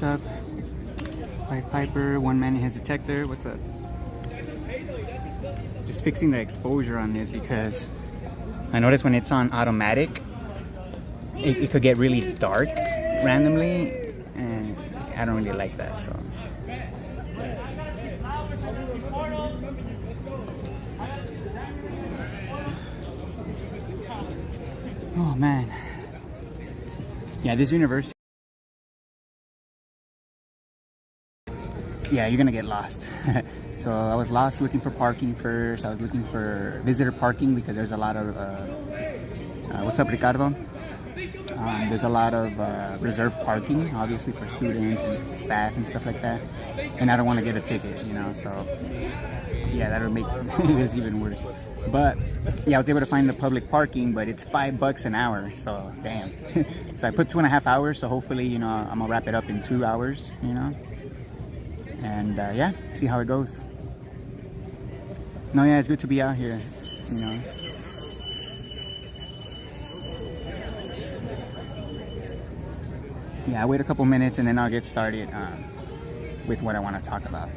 What's up? Pied Piper, one man has detector. What's up? Just fixing the exposure on this because I noticed when it's on automatic, it could get really dark randomly, and I don't really like that. So. Oh man. Yeah, this university. Yeah, you're gonna get lost. So I was lost looking for parking first. I was looking for visitor parking because there's a lot of what's up, Ricardo? There's a lot of reserved parking, obviously, for students and staff and stuff like that. And I don't want to get a ticket, you know, so yeah, that'll make this even worse. But yeah, I was able to find the public parking, but it's $5 an hour, so damn. So I put 2.5 hours, so hopefully, you know, I'm gonna wrap it up in 2 hours, you know. And yeah, see how it goes. No, yeah, it's good to be out here, you know. Yeah, I wait a couple minutes and then I'll get started with what I want to talk about.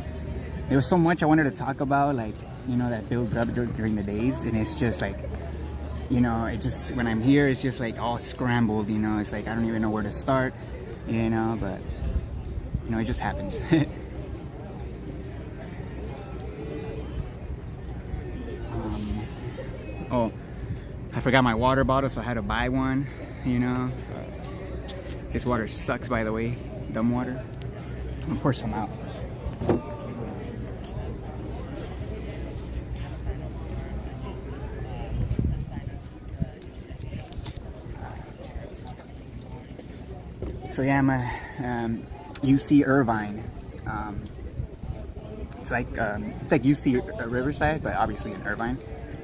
There was so much I wanted to talk about, like, you know, that builds up during the days, and it's just like, you know, it just, when I'm here, it's just like all scrambled, you know. It's like I don't even know where to start, you know, but you know, it just happens. Oh, I forgot my water bottle, so I had to buy one, you know. This water sucks, by the way, dumb water. I'm gonna pour some out. So yeah, I'm at UC Irvine. It's like UC Riverside, but obviously in Irvine.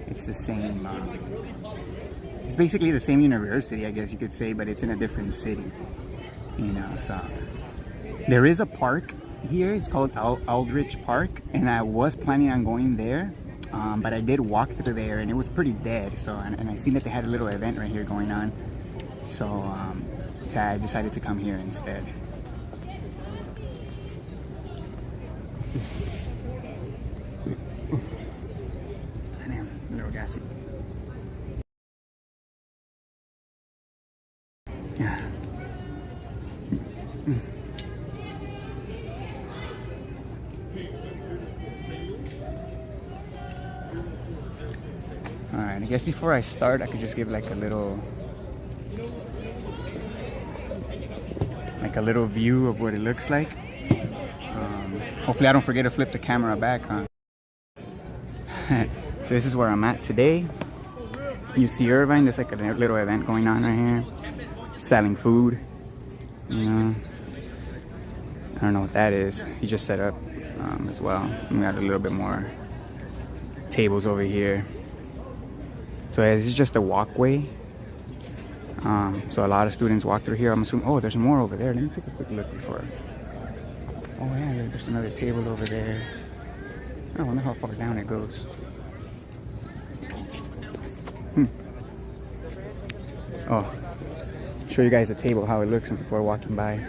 It's the same, it's basically the same university, I guess you could say, but it's in a different city, you know. So there is a park here, it's called Aldrich Park, and I was planning on going there, but I did walk through there and it was pretty dead. So, and I seen that they had a little event right here going on, so I decided to come here instead. little gassy. Yeah. Alright, I guess before I start, I could just give like a little view of what it looks like. Hopefully I don't forget to flip the camera back, huh? So this is where I'm at today. You see Irvine, there's like a little event going on right here. Selling food. You know, I don't know what that is. He just set up as well. We got a little bit more tables over here. So this is just a walkway. So a lot of students walk through here. I'm assuming, oh, there's more over there. Let me take a quick look before. Oh yeah, there's another table over there. I wonder how far down it goes. Oh, show you guys the table, how it looks before walking by.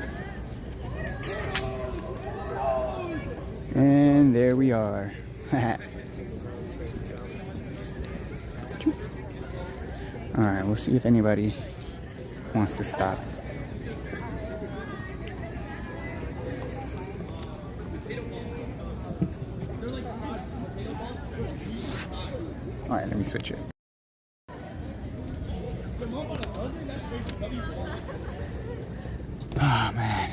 And there we are. Alright, we'll see if anybody wants to stop. Alright, let me switch it. Oh man.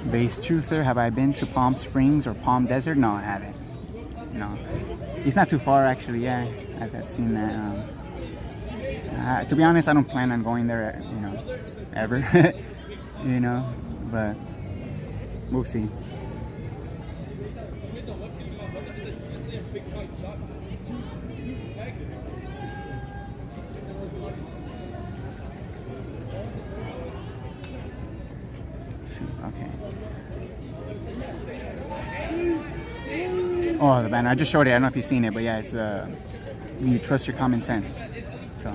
Base truther, have I been to Palm Springs or Palm Desert? No, I haven't. No. It's not too far actually, yeah. I've seen that. To be honest, I don't plan on going there, you know, ever. You know, but we'll see. Okay. Oh, the banner. I just showed it. I don't know if you've seen it, but yeah, it's you trust your common sense. So,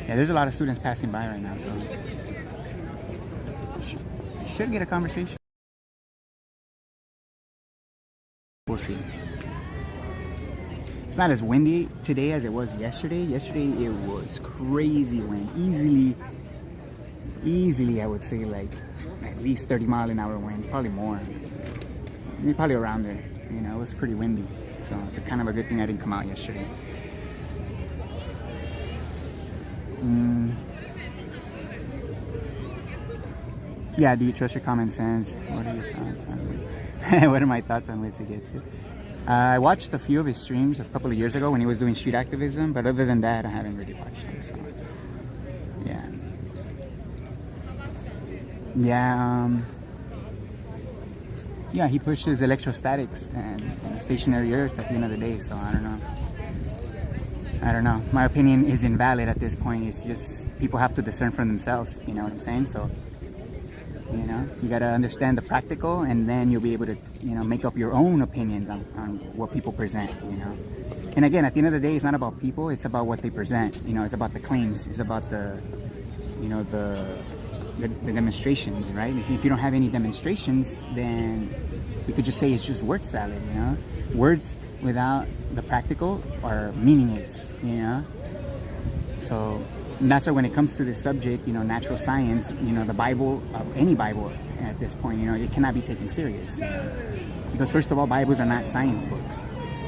yeah, there's a lot of students passing by right now, so should get a conversation. We'll see. It's not as windy today as it was yesterday. Yesterday it was crazy winds. Easily, I would say like at least 30-mile-an-hour winds, probably more. Probably around there. You know, it was pretty windy, so it's kind of a good thing I didn't come out yesterday. Yeah, do you trust your common sense? What are your thoughts on it? What are my thoughts on where to get to? I watched a few of his streams a couple of years ago when he was doing street activism, but other than that, I haven't really watched him. So, yeah, he pushes electrostatics and stationary Earth at the end of the day. So I don't know. My opinion is invalid at this point. It's just people have to discern for themselves. You know what I'm saying? So, you know, you got to understand the practical, and then you'll be able to, you know, make up your own opinions on what people present, you know. And again, at the end of the day, it's not about people, it's about what they present. You know, it's about the claims, it's about the, you know, the demonstrations, right? If you don't have any demonstrations, then we could just say it's just word salad, you know. Words without the practical are meaningless, you know. So that's why when it comes to this subject, you know, natural science, you know, the Bible, any Bible at this point, you know, it cannot be taken serious. You know? Because first of all, Bibles are not science books.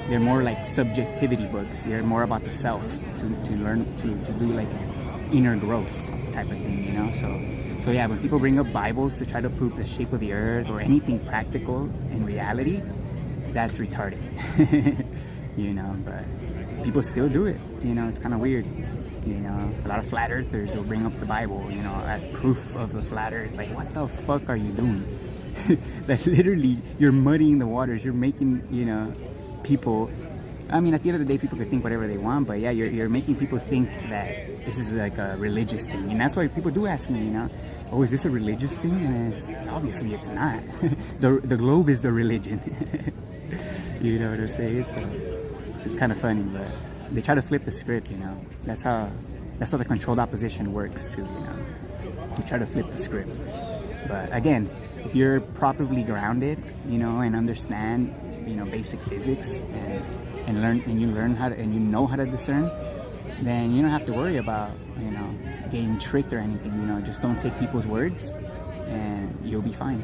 They're more like subjectivity books. They're more about the self, to learn, to do like inner growth type of thing, you know. So yeah, when people bring up Bibles to try to prove the shape of the earth or anything practical in reality, that's retarded. You know, but people still do it. You know, it's kind of weird. You know, a lot of flat earthers will bring up the Bible, you know, as proof of the flat earth. Like, what the fuck are you doing? That literally, you're muddying the waters. You're making, you know, people, I mean, at the end of the day, people can think whatever they want, but yeah, you're making people think that this is like a religious thing. And that's why people do ask me, you know, oh, is this a religious thing? And obviously it's not. The globe is the religion. You know what I'm saying? So it's kind of funny, but they try to flip the script, you know. That's how That's how the controlled opposition works too, to try to flip the script. But again, if you're properly grounded, and understand, basic physics and learn how to, and know how to discern, then you don't have to worry about, getting tricked or anything. Just don't take people's words and you'll be fine.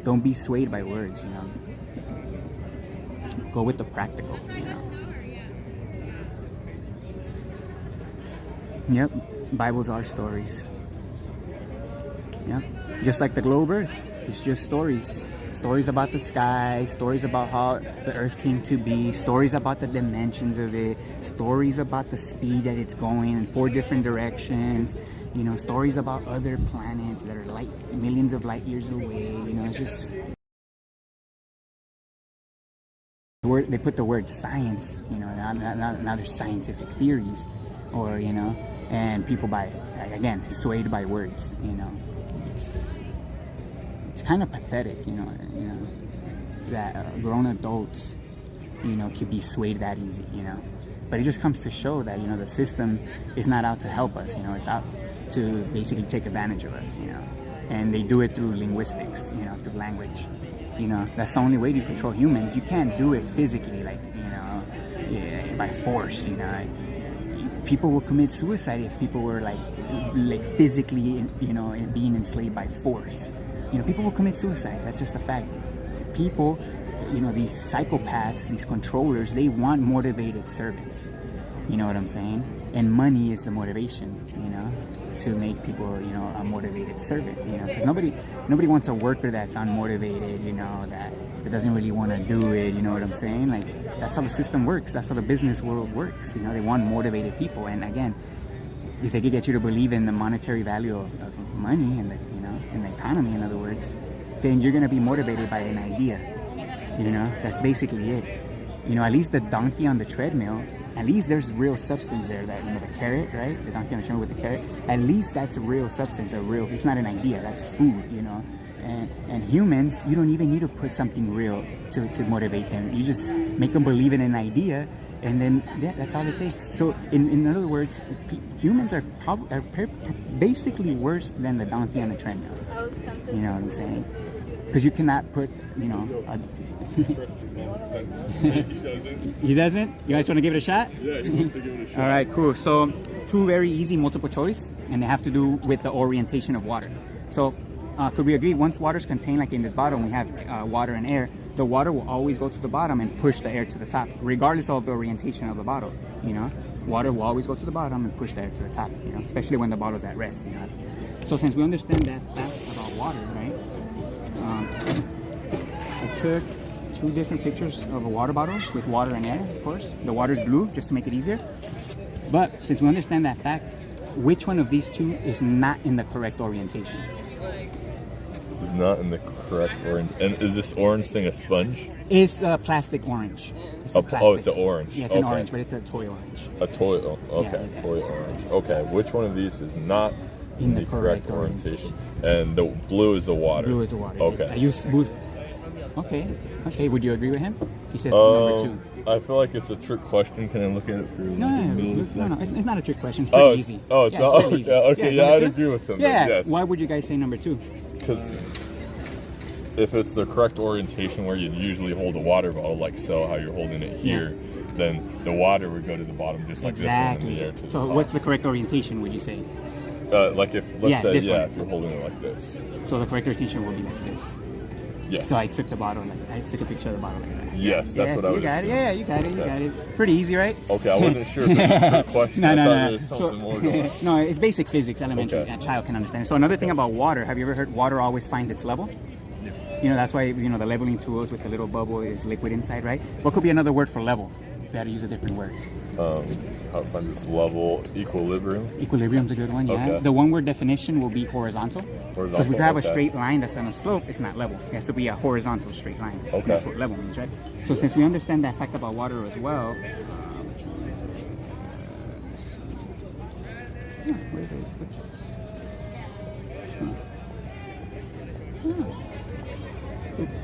Don't be swayed by words, Go with the practical, Yep, Bibles are stories. Yep, just like the globe Earth, it's just stories. Stories about the sky, stories about how the Earth came to be, stories about the dimensions of it, stories about the speed that it's going in 4 different directions, stories about other planets that are millions of light years away. It's just... They put the word science, now there's scientific theories, or, and people again, swayed by words, It's kind of pathetic, that grown adults, can be swayed that easy, But it just comes to show that, the system is not out to help us, it's out to basically take advantage of us, And they do it through linguistics, through language. That's the only way to control humans. You can't do it physically, by force, People will commit suicide if people were like physically, being enslaved by force. People will commit suicide. That's just a fact. People, these psychopaths, these controllers, they want motivated servants. You know what I'm saying? And money is the motivation, to make people, a motivated servant, because nobody wants a worker that's unmotivated, that doesn't really want to do it, you know what I'm saying? That's how the system works. That's how the business world works. They want motivated people. And again, if they could get you to believe in the monetary value of money and in the economy, in other words, then you're going to be motivated by an idea. That's basically it. At least the donkey on the treadmill, at least there's real substance there. That the carrot, right? The donkey on the treadmill with the carrot. At least that's a real substance, it's not an idea. That's food, And humans, you don't even need to put something real to motivate them. You just make them believe in an idea, and then that's all it takes. So in other words, humans are basically worse than the donkey on the treadmill. You know what I'm saying? Because you cannot put, He doesn't? You guys want to give it a shot? Yeah, he wants to give it a shot. All right, cool. So 2 very easy multiple choice, and they have to do with the orientation of water. So could we agree, once water is contained, like in this bottle, we have water and air, the water will always go to the bottom and push the air to the top, regardless of the orientation of the bottle, Water will always go to the bottom and push the air to the top, especially when the bottle's at rest, So since we understand that fact about water, right, I took 2 different pictures of a water bottle with water and air, of course. The water's blue, just to make it easier. But since we understand that fact, which one of these 2 is not in the correct orientation? It's not in the correct orange. And is this orange thing a sponge? It's a plastic orange. It's it's an orange. Yeah, it's an orange, but it's a toy orange. A toy, okay, yeah. Toy orange. Okay, which one of these is not in the correct orientation? And the blue is the water. Blue is the water. Okay. I use blue. Okay. Would you agree with him? He says number 2. I feel like it's a trick question. Can I look at it for No. It's not a trick question. It's pretty easy. It's not. Easy. Yeah, I'd agree with him. Yeah. Yes. Why would you guys say number 2? Because if it's the correct orientation where you'd usually hold a water bottle, like so, how you're holding it here, then the water would go to the bottom, just like this one, and the air to the top. What's the correct orientation, would you say? Let's say, if you're holding it like this. So the correct orientation will be like this. Yes. So I took the bottle, I took a picture of the bottle like that. Yes, that's what I would assume. Yeah, you got it. Pretty easy, right? Okay, I wasn't sure if it was a trick question. No. There was something more going on. No, it's basic physics, elementary. Okay. A child can understand. So another thing about water, have you ever heard water always finds its level? Yeah. That's why, the leveling tools with the little bubble is liquid inside, right? What could be another word for level? If you had to use a different word. How to find this level? Equilibrium? Equilibrium's a good one, yeah. Okay. The one word definition will be horizontal. Because we could have a straight line that's on a slope, it's not level. It has to be a horizontal straight line. Okay. That's what level means, right? So since we understand that fact about water as well,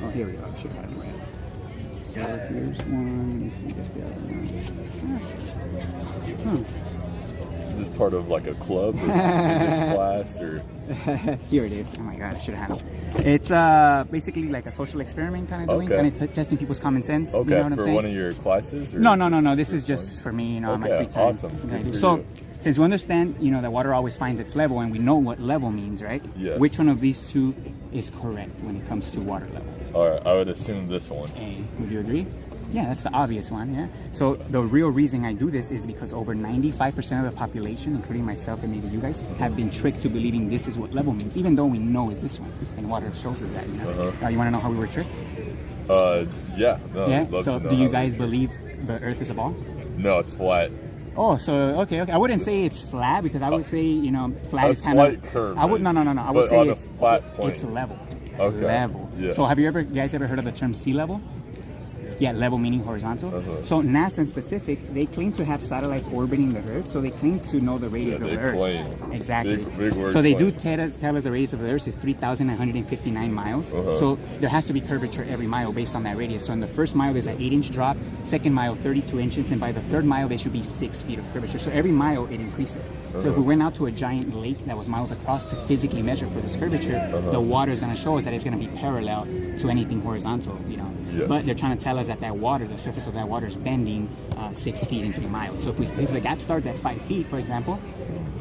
oh, here we go. I should have it right. So here's one. Let me see if the other one. Is this part of like a club or a class or? Here it is. Oh my god, I should have had it. It's basically like a social experiment kind of doing, kind of testing people's common sense. Okay, you know what I'm for saying? one of your classes? Or No. This is just for me, on my free time. Awesome. So, since we understand, that water always finds its level, and we know what level means, right? Yes. Which one of these two is correct when it comes to water level? All right, I would assume this one. A. Would you agree? Yeah, that's the obvious one, yeah. So the real reason I do this is because over 95% of the population, including myself and maybe you guys, have been tricked to believing this is what level means, even though we know it's this one. And water shows us that, you want to know how we were tricked? Yeah. No, yeah, so do you guys tricked. believe the earth is a ball? No, it's flat. Oh, so okay. I wouldn't say it's flat because I would say flat is kind of curve. I would no. I would say it's flat point. It's level. Okay. Level. Yeah. So have you guys ever heard of the term sea level? Yeah, level meaning horizontal. So NASA in specific, they claim to have satellites orbiting the Earth, so they claim to know the radius of the Earth. Claim. Exactly. Big word so they claim. do tell us the radius of the Earth is 3,159 miles. So there has to be curvature every mile based on that radius. So in the first mile, there's an 8-inch drop. Second mile, 32 inches. And by the third mile, there should be 6 feet of curvature. So every mile, it increases. So if we went out to a giant lake that was miles across to physically measure for this curvature, the water is going to show us that it's going to be parallel to anything horizontal, Yes. But they're trying to tell us that water, the surface of that water is bending 6 feet in 3 miles. So if the gap starts at 5 feet, for example,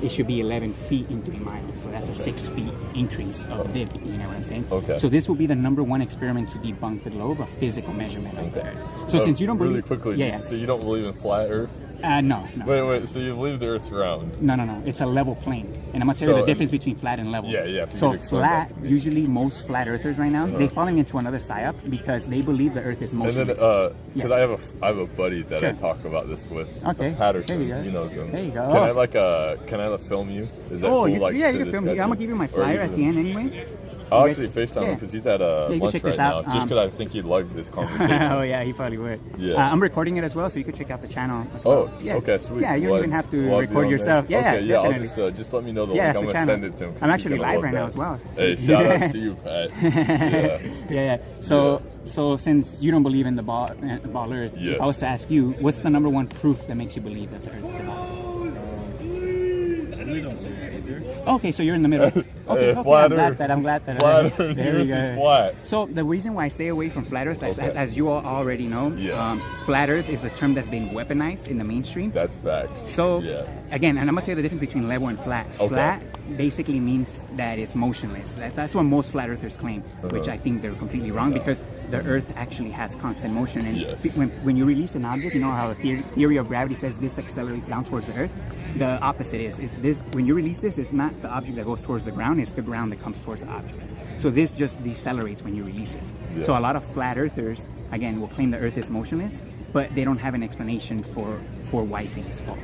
it should be 11 feet in 3 miles. So that's a 6 feet increase of dip, you know what I'm saying? Okay. So this will be the #1 experiment to debunk the globe, a physical measurement of the Earth. So since you don't believe... Really quickly, Yeah. So you don't believe in flat Earth? No. Wait, so you believe the Earth's round? No. It's a level plane. And I'm going to tell you the difference between flat and level. Yeah. So flat, usually most flat earthers right now, they're falling into another psyop because they believe the Earth is motionless. And then, because I have a buddy that I talk about this with. Okay. Patterson. There you go. Him. There you go. Can I film you? Is that cool? You can film me. I'm going to give you my flyer at the end anyway. I'll actually FaceTime him because he's at lunch check right this now. out. Just because I think he'd like this conversation. Oh yeah, he probably would. Yeah. I'm recording it as well, so you could check out the channel as well. Oh, okay, sweet. Yeah, you don't even have to record yourself. Yeah, Yeah, I'll definitely. just let me know the link. I'm gonna send it to him. I'm actually live right now as well. Hey, shout out to you, Pat. Yeah. So since you don't believe in the ball Earth, if I was to ask you, what's the #1 proof that makes you believe that the Earth is a ball? I really don't believe it either. Okay, so you're in the middle. Okay, flat I'm glad that. Flat Earth, there we go. is flat. So the reason why I stay away from flat Earth, as you all already know, flat Earth is a term that's been weaponized in the mainstream. That's facts. So again, and I'm gonna tell you the difference between level and flat. Flat basically means that it's motionless. That's what most flat earthers claim, which I think they're completely wrong because the Earth actually has constant motion. And when you release an object, you know how the theory of gravity says this accelerates down towards the Earth. The opposite is this: when you release this, it's not the object that goes towards the ground; it's the ground that comes towards the object. So this just decelerates when you release it. So a lot of flat earthers, again, will claim the Earth is motionless, but they don't have an explanation for why things fall.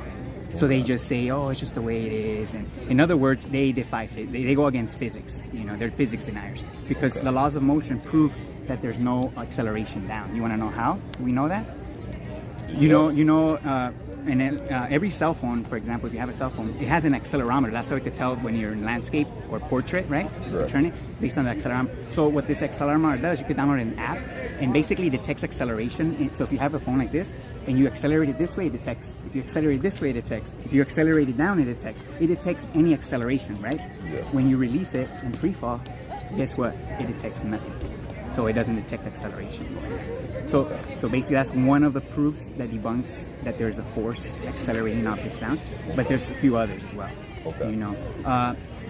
So they just say, oh, it's just the way it is. And in other words, they defy they go against physics. They're physics deniers because the laws of motion prove that there's no acceleration down. You want to know how we know that? And then every cell phone, for example, if you have a cell phone, it has an accelerometer. That's how we could tell when you're in landscape or portrait, right? Turn it based on the accelerometer. So what this accelerometer does, you could download an app and basically detects acceleration. So if you have a phone like this and you accelerate it this way, it detects. If you accelerate it this way, it detects. If you accelerate it down, it detects. It detects any acceleration, right? Yes. When you release it in free fall, guess what? It detects nothing. So it doesn't detect acceleration. So basically that's one of the proofs that debunks that there's a force accelerating objects down, but there's a few others as well. Okay.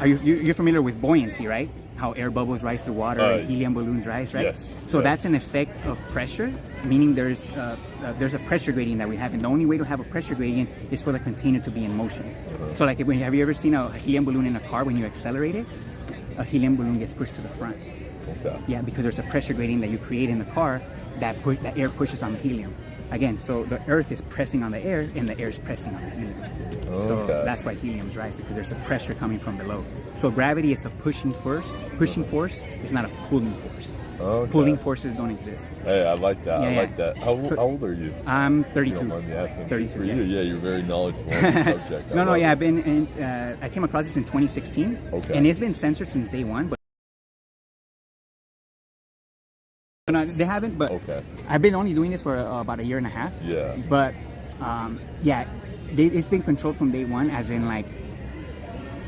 You're familiar with buoyancy, right? How air bubbles rise through water and helium balloons rise, right? Yes. So that's an effect of pressure, meaning there's a pressure gradient that we have, and the only way to have a pressure gradient is for the container to be in motion. So like have you ever seen a helium balloon in a car when you accelerate it? A helium balloon gets pushed to the front. Okay. Yeah, because there's a pressure gradient that you create in the car that air pushes on the helium. Again, so the Earth is pressing on the air and the air is pressing on the helium. So that's why heliums rise, because there's a pressure coming from below. So gravity is a pushing force. Pushing force is not a pulling force. Pulling forces don't exist. Hey, I like that. I like that. How old are you? I'm 32. You don't mind me asking. 32. Yeah, you're very knowledgeable on the subject. I've been I came across this in 2016. And it's been censored since day one. But no, they haven't, but I've been only doing this for about a year and a half. Yeah. But it's been controlled from day one, as in like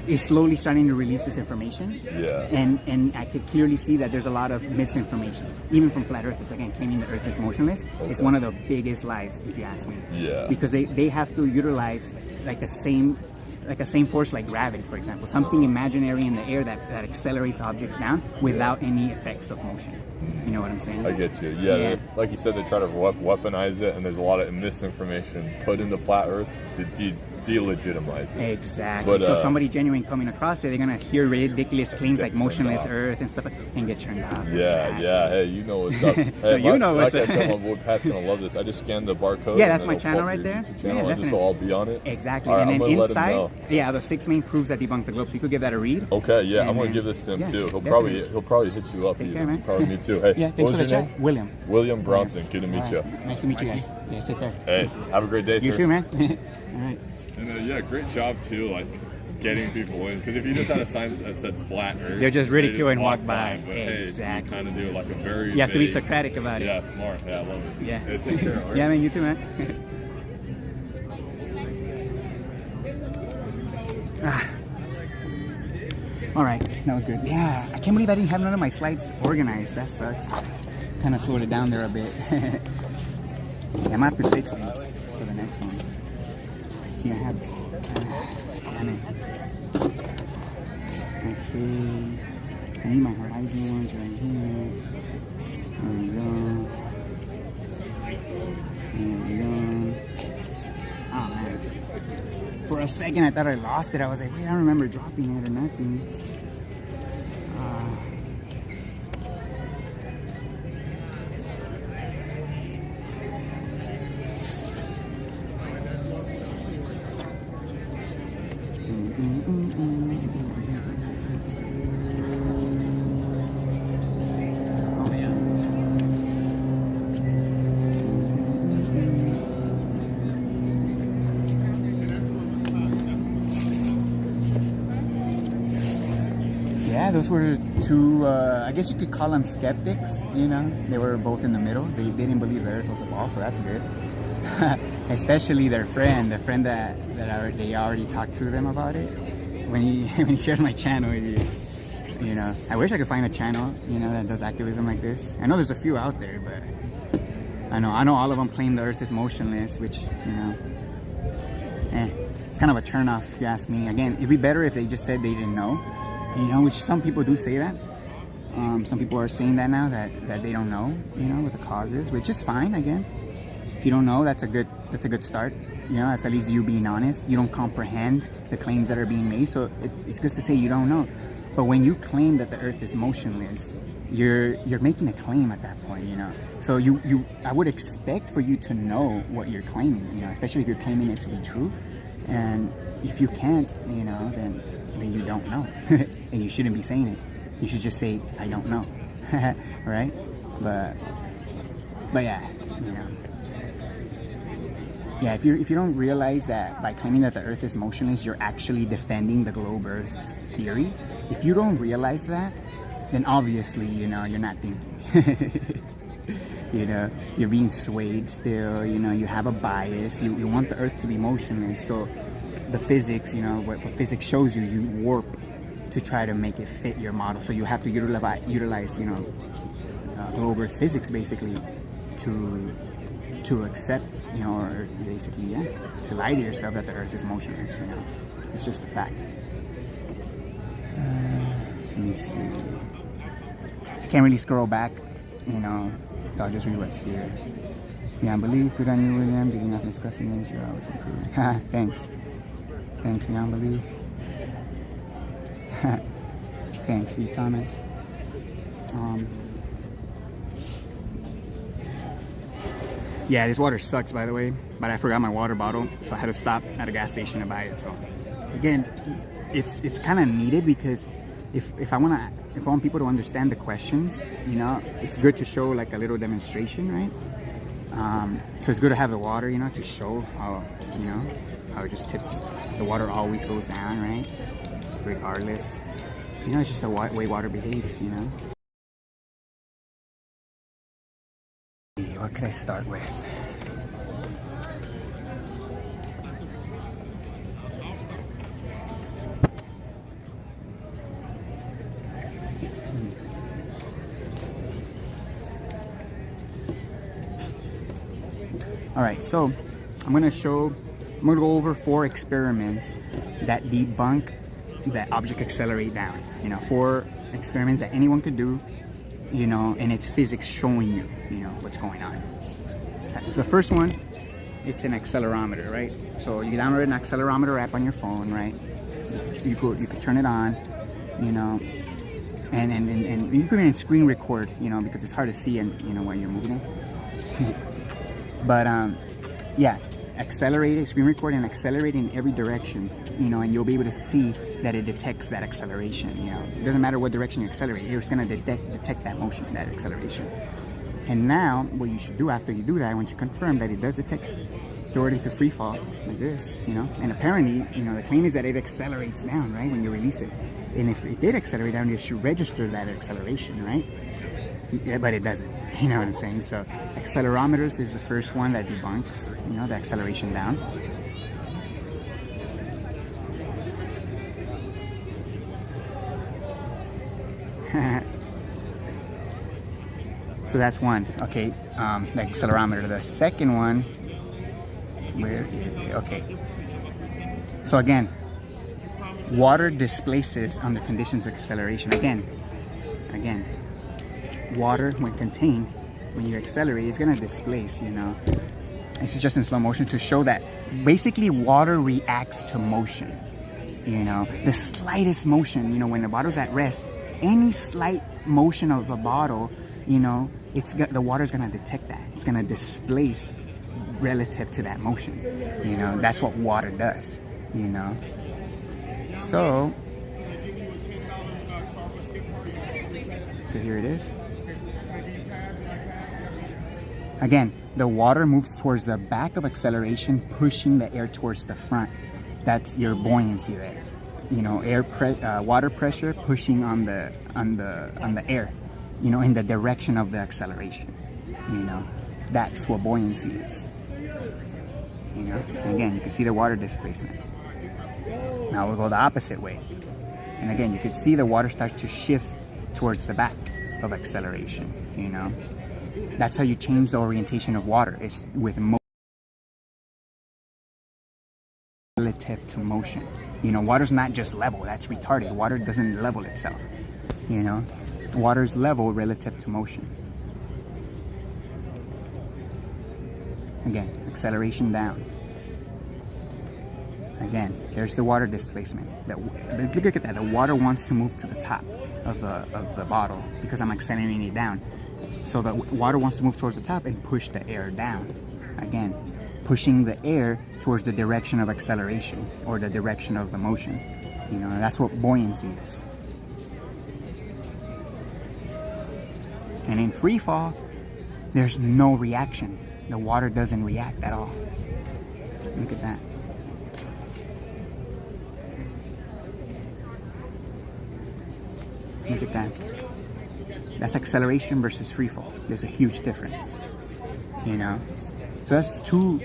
it's slowly starting to release this information. Yeah. And I could clearly see that there's a lot of misinformation, even from flat earthers. Again, claiming the Earth is motionless. Okay. It's one of the biggest lies, if you ask me. Yeah. Because they have to utilize like the same force like gravity, for example, something imaginary in the air that accelerates objects down without any effects of motion. You know what I'm saying? I get you. Yeah. Like you said, they try to weaponize it, and there's a lot of misinformation put into flat Earth to delegitimize it. Exactly. But, so somebody genuine coming across it, they're gonna hear ridiculous claims like motionless Earth and stuff, and get turned off. Yeah, exactly. Yeah. Hey, you know what's up. Hey, you know what's like up. I said, my boy Pat's gonna love this. I just scanned the barcode. Yeah, that's my channel right there. Channel, Yeah, just so I'll be on it. Exactly. Right, and then inside, yeah, the 6 main proofs that debunk the globe. So you could give that a read. Okay, yeah, and I'm gonna give this to him too. He'll definitely. probably hit you up. Take care, man. Probably me too. Hey, Yeah, thanks for the chat. William. William Bronson. Good to meet you. Nice to meet you guys. Yeah, take care. Hey, have a great day, You sir. too, man. All right. And yeah, great job too, like getting people in. Because if you just had a sign that said flat Earth, they'll just ridicule and walk by. But Exactly. hey, you kind of do like a very. You have to be Socratic about it. Yeah, smart. Yeah, I love it. Yeah. Hey, take care. All right? Yeah, man. You too, man. All right, that was good. Yeah, I can't believe I didn't have none of my slides organized. That sucks. Kind of slowed it down there a bit. Yeah, I'm gonna have to fix these for the next one. See, I have. Damn it. Okay. I need my horizon ones right here. There we go. There we go. Oh man. For a second I thought I lost it. I was like, wait, I don't remember dropping it or nothing. Yeah, those were two, I guess you could call them skeptics, you know. They were both in the middle. They didn't believe the Earth was a ball, so that's good. Especially their friend, that they already talked to them about it. When he shares my channel, you know, I wish I could find a channel, you know, that does activism like this. I know there's a few out there, but I know all of them claim the Earth is motionless, which, you know, it's kind of a turnoff if you ask me. Again, it'd be better if they just said they didn't know. You know, which some people do say that. Some people are saying that now, that they don't know, you know, what the cause is, which is fine. Again, if you don't know, that's a good start. You know, that's at least you being honest. You don't comprehend the claims that are being made, so it's good to say you don't know. But when you claim that the Earth is motionless, you're making a claim at that point, you know. So I would expect for you to know what you're claiming, you know, especially if you're claiming it to be true. And if you can't, you know, then you don't know. And you shouldn't be saying it. You should just say, I don't know. Right? But yeah, you know. Yeah, if you don't realize that by claiming that the Earth is motionless, you're actually defending the globe Earth theory. If you don't realize that, then obviously, you know, you're not thinking. You know, you're being swayed still, you know, you have a bias. You want the Earth to be motionless, so the physics, you know, what physics shows you, you warp to try to make it fit your model. So you have to utilize, you know, globe Earth physics basically to accept, you know, or basically, yeah, to lie to yourself that the Earth is motionless. You know, it's just a fact. Let me see. I can't really scroll back, you know, so I'll just read what's here. Beyond belief, good on you, William. Did you not discussing this? You're always improving. Thanks. Thanks, beyond belief. Thanks, E. Thomas. Yeah, this water sucks, by the way, but I forgot my water bottle, so I had to stop at a gas station to buy it. So again, it's kind of needed, because if I want people to understand the questions, you know, it's good to show like a little demonstration, right? So it's good to have the water, you know, to show how, you know, how it just tips. The water always goes down, right? Regardless, you know, it's just the way water behaves, you know. What could I start with? All right, so I'm gonna go over 4 experiments that debunk that object accelerate down. 4 experiments that anyone could do, and it's physics showing you, what's going on. The first one, it's an accelerometer, right? So you download an accelerometer app on your phone, right? You could turn it on, and you can even screen record, because it's hard to see and when you're moving it. But yeah, screen record and accelerate in every direction, and you'll be able to see that it detects that acceleration. It doesn't matter what direction you accelerate, it's going to detect that motion, that acceleration. And now what you should do after you do that, once you confirm that it does detect, throw it into free fall like this, and apparently, the claim is that it accelerates down, right, when you release it. And if it did accelerate down, it should register that acceleration, right? Yeah, but it doesn't. You know what I'm saying? So accelerometers is the first one that debunks, the acceleration down. So that's one. Okay, the accelerometer. The second one, where is it? Okay. So again, water displaces under conditions of acceleration. Again, water when contained, when you accelerate, it's gonna displace, This is just in slow motion to show that basically water reacts to motion. The slightest motion, when the bottle's at rest, any slight motion of the bottle, the water's gonna detect that. It's gonna displace relative to that motion. That's what water does, So here it is. Again, the water moves towards the back of acceleration, pushing the air towards the front. That's your buoyancy there. Water pressure pushing on the air, in the direction of the acceleration. That's what buoyancy is. Again, you can see the water displacement. Now we'll go the opposite way. And again, you can see the water start to shift towards the back of acceleration, That's how you change the orientation of water. It's with relative to motion. Water's not just level, that's retarded. Water doesn't level itself, Water's level relative to motion. Again, acceleration down. Again, there's the water displacement. Look at that. The water wants to move to the top of the bottle because I'm accelerating it down. So the water wants to move towards the top and push the air down. Again, pushing the air towards the direction of acceleration or the direction of the motion. That's what buoyancy is. And in free fall, there's no reaction. The water doesn't react at all. Look at that. Look at that. That's acceleration versus free fall. There's a huge difference, So that's 2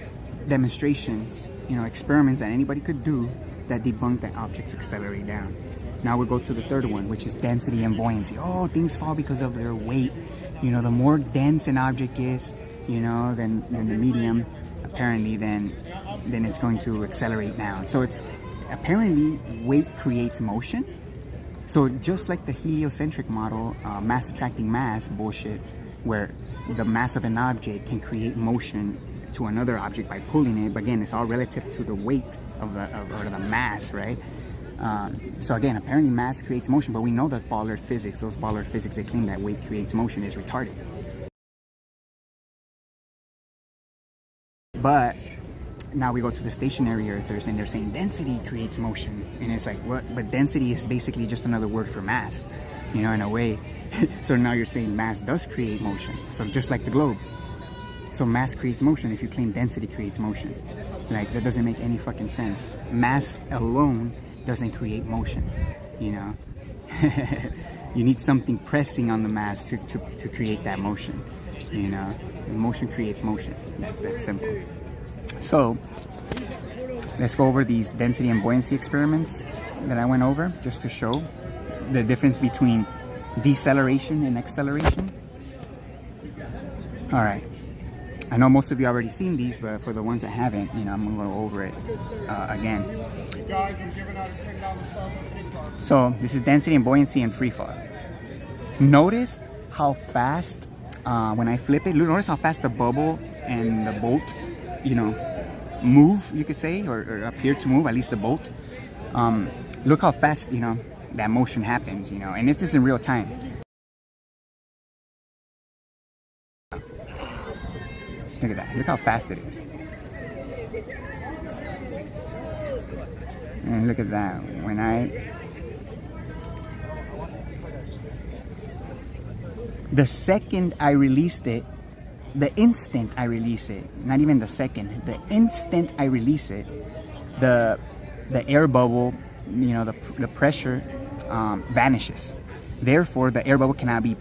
demonstrations, experiments that anybody could do that debunk that objects accelerate down. Now we go to the third one, which is density and buoyancy. Oh, things fall because of their weight. The more dense an object is, than the medium, apparently, then it's going to accelerate down. So it's apparently weight creates motion. So just like the heliocentric model, mass attracting mass bullshit, where the mass of an object can create motion to another object by pulling it, but again, it's all relative to the weight of the mass, right? So again, apparently mass creates motion, but we know that Ballard physics, they claim that weight creates motion, is retarded. But now we go to the stationary earthers and they're saying density creates motion. And it's like, what? But density is basically just another word for mass, in a way. So now you're saying mass does create motion. So just like the globe. So mass creates motion if you claim density creates motion. Like, that doesn't make any fucking sense. Mass alone doesn't create motion, You need something pressing on the mass to create that motion, And motion creates motion. That's that simple. So let's go over these density and buoyancy experiments that I went over just to show the difference between deceleration and acceleration. All right. I know most of you already seen these, but for the ones that haven't, you know, I'm gonna go over it again. Guys, I'm giving out a $10 Starbucks gift card. So this is density and buoyancy and free fall. Notice how fast when I flip it. Notice how fast the bubble and the boat, you know, move. You could say, or appear to move. At least the boat. Look how fast, you know, that motion happens. You know, and it's just in real time. Look at that. Look how fast it is. And look at that. When the second I released it, the instant I release it, not even the second, the instant I release it, the air bubble, you know, the pressure vanishes. Therefore, the air bubble cannot be,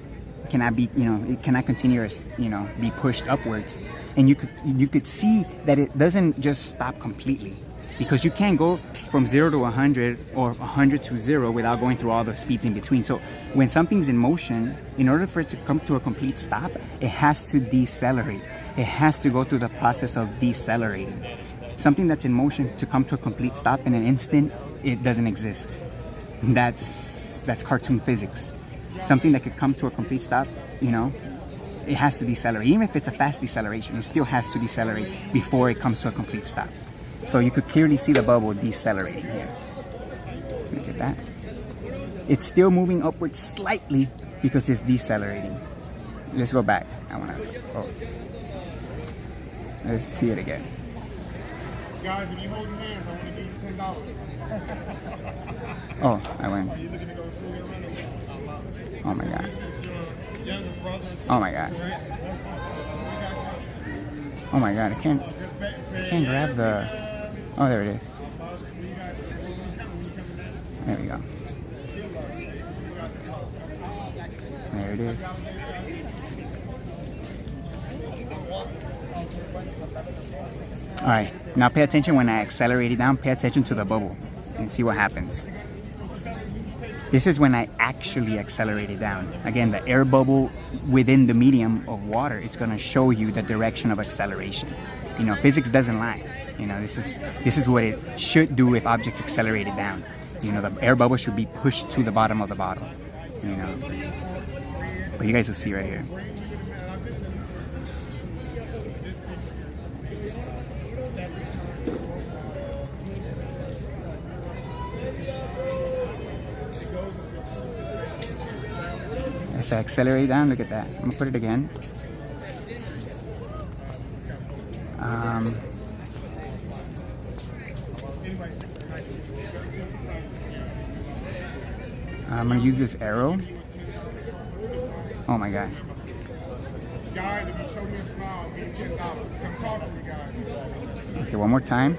you know, it cannot continue, you know, be pushed upwards. And you could see that it doesn't just stop completely, because you can't go from 0 to 100 or 100 to 0 without going through all the speeds in between. So when something's in motion, in order for it to come to a complete stop, it has to decelerate. It has to go through the process of decelerating. Something that's in motion to come to a complete stop in an instant, it doesn't exist. That's cartoon physics. Something that could come to a complete stop, you know, it has to decelerate. Even if it's a fast deceleration, it still has to decelerate before it comes to a complete stop. So you could clearly see the bubble decelerating here. Look at that. It's still moving upwards slightly because it's decelerating. Let's go back. Let's see it again. Guys, if you hold your hands, I want to give you $10. Oh, I went. Are you looking to go to school? Oh my God. This is your younger brother and sister, Oh my God. right? Oh my God, I can't grab the... Oh, there it is. There we go. There it is. All right, now pay attention when I accelerate it down. Pay attention to the bubble and see what happens. This is when I actually accelerate it down. Again, the air bubble within the medium of water, it's gonna show you the direction of acceleration. You know, physics doesn't lie. You know, this is what it should do if objects accelerated down. You know, the air bubble should be pushed to the bottom of the bottle. You know, but you guys will see right here. As I accelerate down, look at that. I'm gonna put it again. I'm gonna use this arrow. Oh my God. Guys, if you show me a smile, I'll give you $10. Come talk to me, guys. Okay, one more time.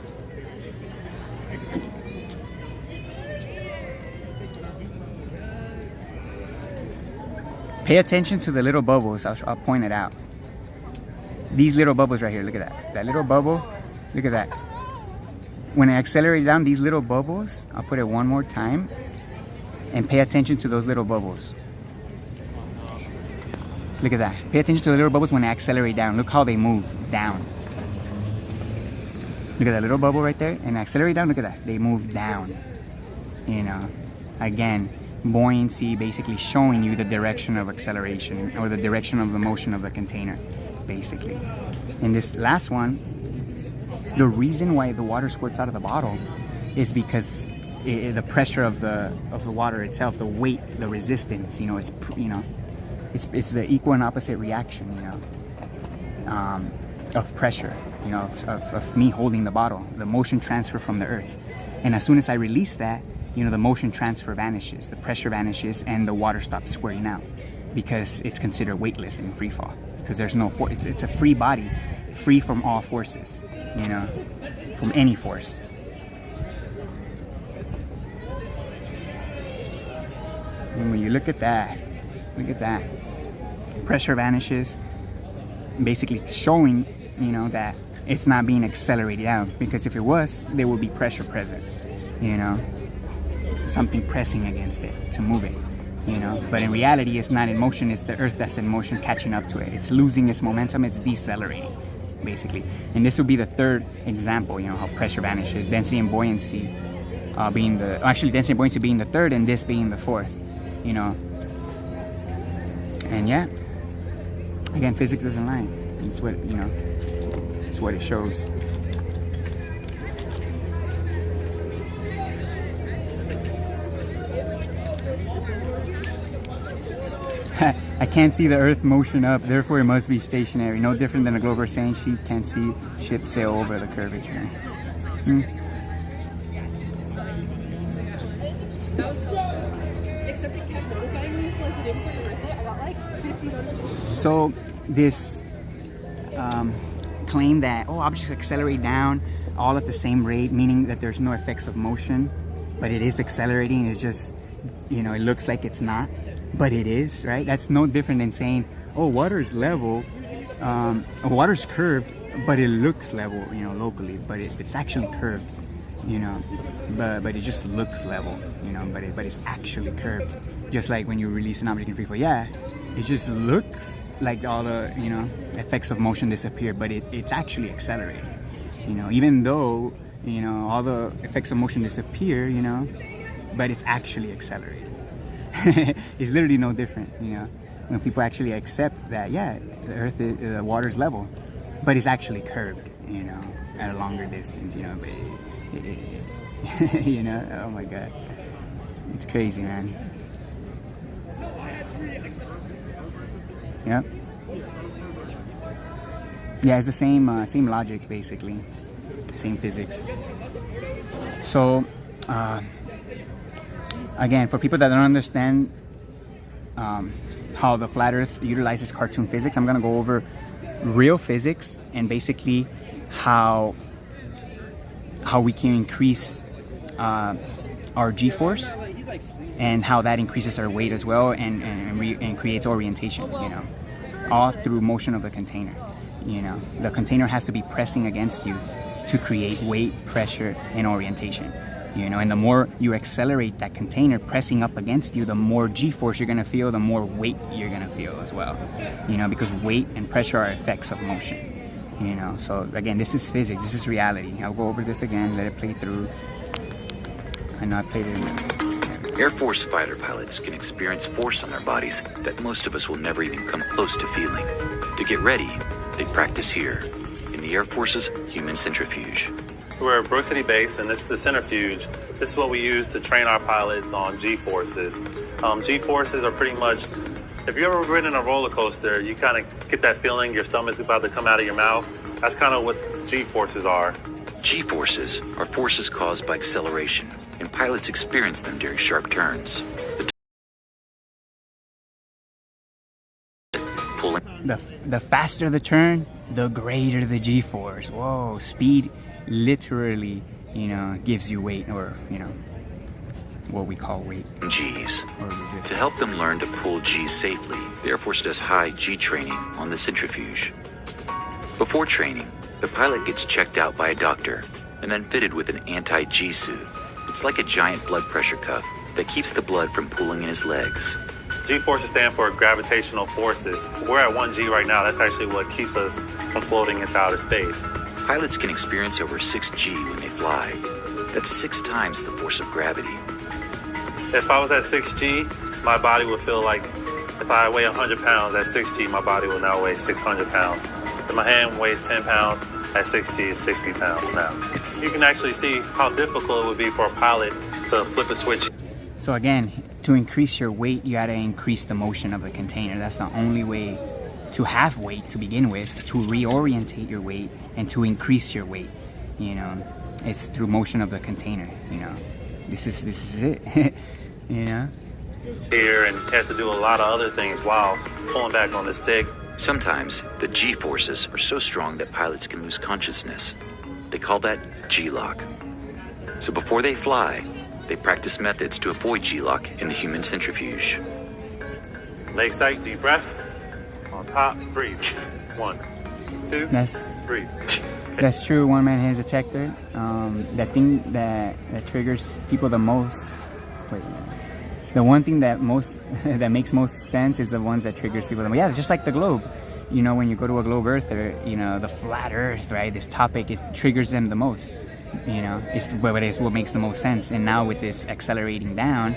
Pay attention to the little bubbles. I'll point it out. These little bubbles right here, look at that. That little bubble, look at that. When I accelerate down these little bubbles, I'll put it one more time and pay attention to those little bubbles. Look at that. Pay attention to the little bubbles when I accelerate down. Look how they move down. Look at that little bubble right there, and I accelerate down, look at that. They move down. You know, again, buoyancy basically showing you the direction of acceleration or the direction of the motion of the container, basically. In this last one, the reason why the water squirts out of the bottle is because the pressure of the water itself, the weight, the resistance, you know, it's the equal and opposite reaction, you know, of pressure, you know, of me holding the bottle, the motion transfer from the earth. And as soon as I release that, you know, the motion transfer vanishes, the pressure vanishes, and the water stops squirting out because it's considered weightless in free fall, because there's no force. It's a free body, free from all forces, you know, from any force. And when you look at that, pressure vanishes, basically showing, you know, that it's not being accelerated out, because if it was, there would be pressure present, you know, something pressing against it to move it, you know. But in reality, it's not in motion, it's the earth that's in motion catching up to it. It's losing its momentum, it's decelerating, basically. And this would be the third example, you know, how pressure vanishes, density and buoyancy being density and buoyancy being the third, and this being the fourth, you know. And yeah, again, physics doesn't lie. It's what, you know, it's what it shows. I can't see the earth motion up, therefore it must be stationary. No different than a globe or sailing sheet can't see ship sail over the curvature. Except it kept notifying me, so like you didn't put your birthday. I got like 50. So this claim that, oh, objects accelerate down all at the same rate, meaning that there's no effects of motion, but it is accelerating. It's just, you know, it looks like it's not, but it is, right? That's no different than saying, oh, water's level, water's curved, but it looks level, you know, locally, but it's actually curved, you know, but it just looks level, you know, but it's actually curved. Just like when you release an object in free fall, yeah, it just looks like all the, you know, effects of motion disappear, but it's actually accelerating, you know, even though, you know, all the effects of motion disappear, you know, but it's actually accelerating. It's literally no different, you know, when people actually accept that, yeah, the earth is, the water's level, but it's actually curved, you know, at a longer distance, you know, but you know, oh my god, it's crazy, man. Yep. Yeah, it's the same same logic, basically, same physics. So again, for people that don't understand how the flat earth utilizes cartoon physics, I'm gonna go over real physics and basically how we can increase our g-force and how that increases our weight as well, and creates orientation, you know, all through motion of the container. You know, the container has to be pressing against you to create weight, pressure, and orientation. You know, and the more you accelerate that container pressing up against you, the more g-force you're gonna feel, the more weight you're gonna feel as well. You know, because weight and pressure are effects of motion. You know, so again, this is physics, this is reality. I'll go over this again, let it play through. I know I played it. Air Force fighter pilots can experience force on their bodies that most of us will never even come close to feeling. To get ready, they practice here in the Air Force's human centrifuge. We're at Brook City Base, and this is the centrifuge. This is what we use to train our pilots on G-forces. G-forces are pretty much, if you ever ridden a roller coaster, you kind of get that feeling your stomach's about to come out of your mouth. That's kind of what G-forces are. G-forces are forces caused by acceleration, and pilots experience them during sharp turns. The faster the turn, the greater the g-force. Whoa, speed literally, you know, gives you weight, or, you know, what we call weight. G's. To help them learn to pull G's safely, the Air Force does high G training on the centrifuge. Before training, the pilot gets checked out by a doctor and then fitted with an anti-G suit. It's like a giant blood pressure cuff that keeps the blood from pooling in his legs. G-forces stand for gravitational forces. We're at 1 G right now. That's actually what keeps us from floating into outer space. Pilots can experience over 6 G when they fly. That's 6 times the force of gravity. If I was at 6 G, my body would feel like, if I weigh 100 pounds at 6 G, my body will now weigh 600 pounds. If my hand weighs 10 pounds, at 6 G is 60 pounds now. You can actually see how difficult it would be for a pilot to flip a switch. So again, to increase your weight, you gotta increase the motion of the container. That's the only way to have weight to begin with, to reorientate your weight and to increase your weight. You know, it's through motion of the container. You know, this is it. You know. Here, and has to do a lot of other things while pulling back on the stick. Sometimes the G-forces are so strong that pilots can lose consciousness. They call that G-lock. So before they fly, they practice methods to avoid G-lock in the human centrifuge. Legs tight, deep breath. On top, breathe. 1, 2, breathe. That's true. One man hands detector. That thing that triggers people the most. The one thing that makes most sense is the ones that triggers people the most. Yeah, just like the globe. you know, when you go to a globe earther, you know, the flat earth, right, this topic, it triggers them the most. You know, it's what makes the most sense. And now with this accelerating down,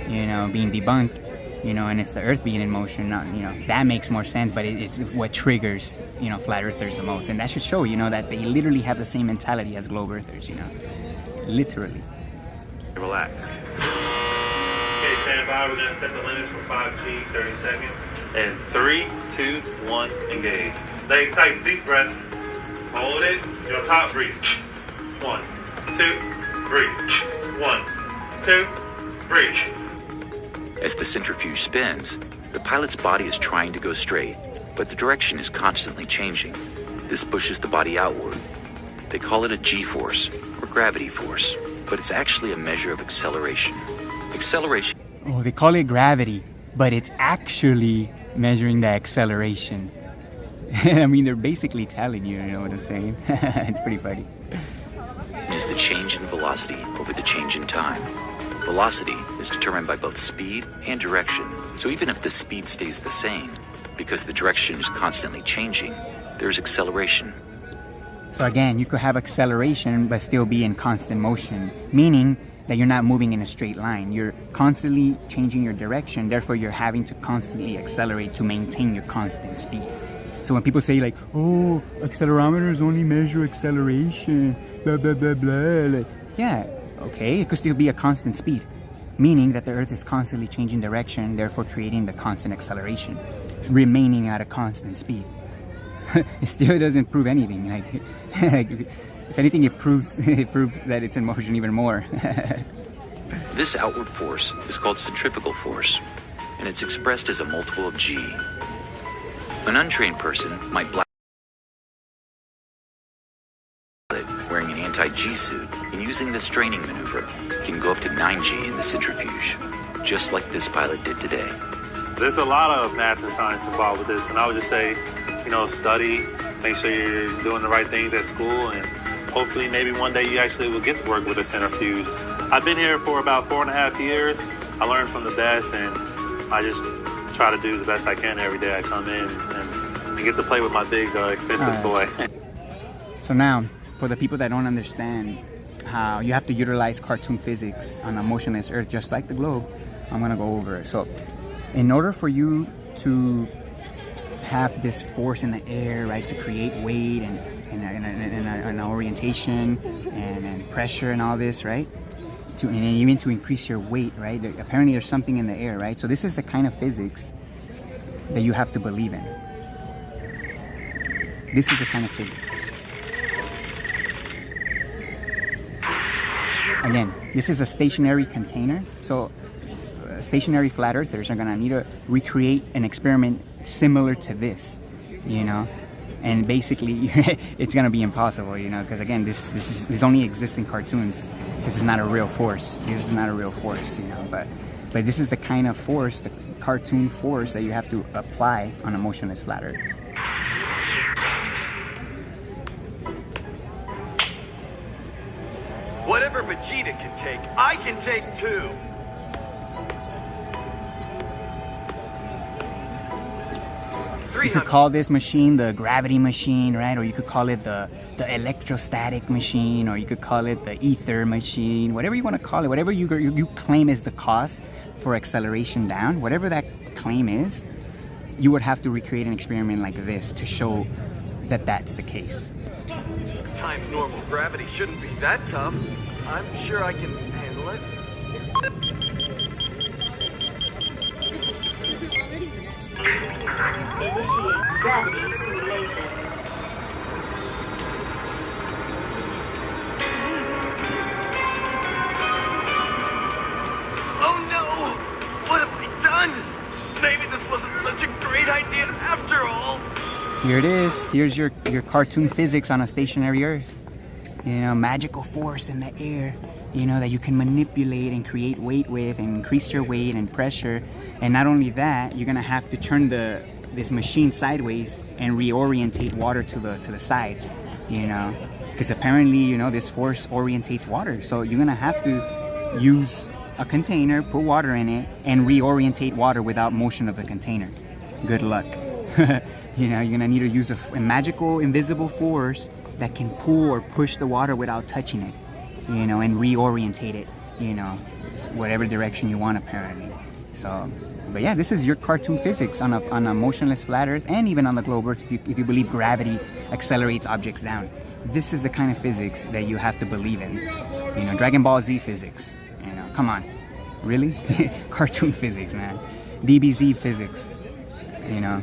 you know, being debunked, you know, and it's the earth being in motion, not, you know, that makes more sense, but it's what triggers, you know, flat earthers the most. And that should show, you know, that they literally have the same mentality as globe earthers, you know, literally. Relax. Okay, stand by. We're gonna set the limits for 5G, 30 seconds. And 3, 2, 1, engage. Legs tight, deep breath. Hold it. Your top breathe. 1, 2, breathe. 1, 2, breathe. As the centrifuge spins, the pilot's body is trying to go straight, but the direction is constantly changing. This pushes the body outward. They call it a G-force, or gravity force, but it's actually a measure of acceleration. Acceleration. Oh, they call it gravity, but it's actually measuring the acceleration. I mean, they're basically telling you, you know what I'm saying? It's pretty funny. Is the change in velocity over the change in time. Velocity is determined by both speed and direction. So even if the speed stays the same, because the direction is constantly changing, there's acceleration. So again, you could have acceleration but still be in constant motion, meaning that you're not moving in a straight line. You're constantly changing your direction, therefore you're having to constantly accelerate to maintain your constant speed. So when people say like, oh, accelerometers only measure acceleration, blah, blah, blah, blah, like, yeah, okay, it could still be a constant speed, meaning that the Earth is constantly changing direction, therefore creating the constant acceleration, remaining at a constant speed. It still doesn't prove anything. Like, if anything, it proves that it's in motion even more. This outward force is called centrifugal force, and it's expressed as a multiple of G. An untrained person might black wearing an anti-G suit and using the straining maneuver can go up to 9G in the centrifuge, just like this pilot did today. There's a lot of math and science involved with this, and I would just say, you know, study, make sure you're doing the right things at school, and hopefully maybe one day you actually will get to work with a centrifuge. I've been here for about 4.5 years. I learned from the best, and I just try to do the best I can every day I come in and get to play with my big expensive toy. So now, for the people that don't understand how you have to utilize cartoon physics on a motionless Earth, just like the globe, I'm going to go over it. So in order for you to have this force in the air, right, to create weight and orientation and pressure and all this, right, and even to increase your weight, right, apparently there's something in the air, right? So this is the kind of physics that you have to believe in. This is the kind of physics. Again, this is a stationary container, so stationary flat earthers are gonna need to recreate an experiment similar to this, you know, and basically it's gonna be impossible, you know, because again, this only exists in cartoons. This is not a real force. This is not a real force, you know, but this is the kind of force, the cartoon force that you have to apply on a motionless flat earth. Whatever Vegeta can take, I can take too. You could call this machine the gravity machine, right? Or you could call it the electrostatic machine, or you could call it the ether machine, whatever you want to call it, whatever you claim is the cause for acceleration down, whatever that claim is, you would have to recreate an experiment like this to show that that's the case. Times normal gravity shouldn't be that tough. I'm sure I can handle it. Initiate gravity simulation. Oh no! What have I done? Maybe this wasn't such a great idea after all. Here it is. Here's your cartoon physics on a stationary Earth. You know, magical force in the air, you know, that you can manipulate and create weight with and increase your weight and pressure. And not only that, you're gonna have to turn this machine sideways and reorientate water to the side, you know, because apparently, you know, this force orientates water. So you're gonna have to use a container, put water in it, and reorientate water without motion of the container. Good luck. You know, you're gonna need to use a magical invisible force that can pull or push the water without touching it, you know, and reorientate it, you know, whatever direction you want, apparently. So, but yeah, this is your cartoon physics on a motionless flat Earth, and even on the globe Earth, if you believe gravity accelerates objects down. This is the kind of physics that you have to believe in. You know, Dragon Ball Z physics. You know, come on, really? Cartoon physics, man. DBZ physics. You know.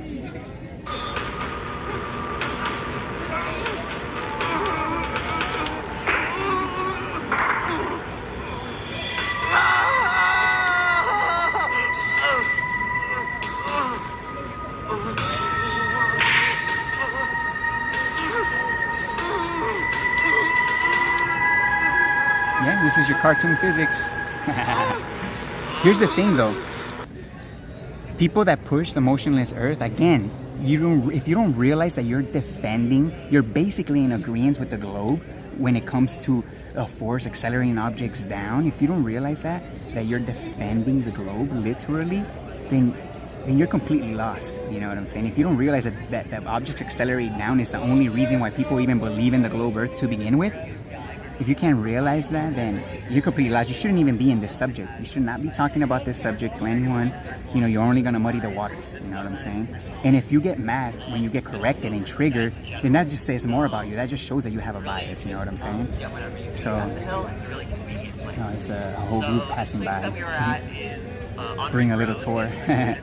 Yeah, this is your cartoon physics. Here's the thing though. People that push the motionless Earth, again, if you don't realize that you're basically in agreement with the globe when it comes to a force accelerating objects down. If you don't realize that you're defending the globe literally, then you're completely lost. You know what I'm saying? If you don't realize that objects accelerate down is the only reason why people even believe in the globe Earth to begin with, if you can't realize that, then you're completely lost. You shouldn't even be in this subject. You should not be talking about this subject to anyone. You know, you're only going to muddy the waters. You know what I'm saying? And if you get mad when you get corrected and triggered, then that just says more about you. That just shows that you have a bias. You know what I'm saying? So, it's a whole group passing by. Bring a little tour. Let's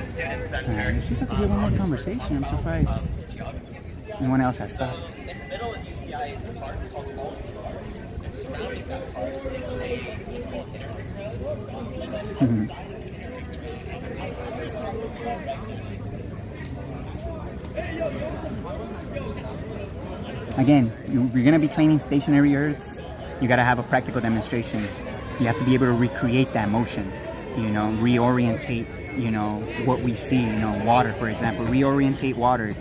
see if I can get one more conversation. I'm surprised anyone else has stopped. Again, you're going to be claiming stationary Earths. You got to have a practical demonstration. You have to be able to recreate that motion, you know, reorientate, you know, what we see, you know, water, for example, reorientate water,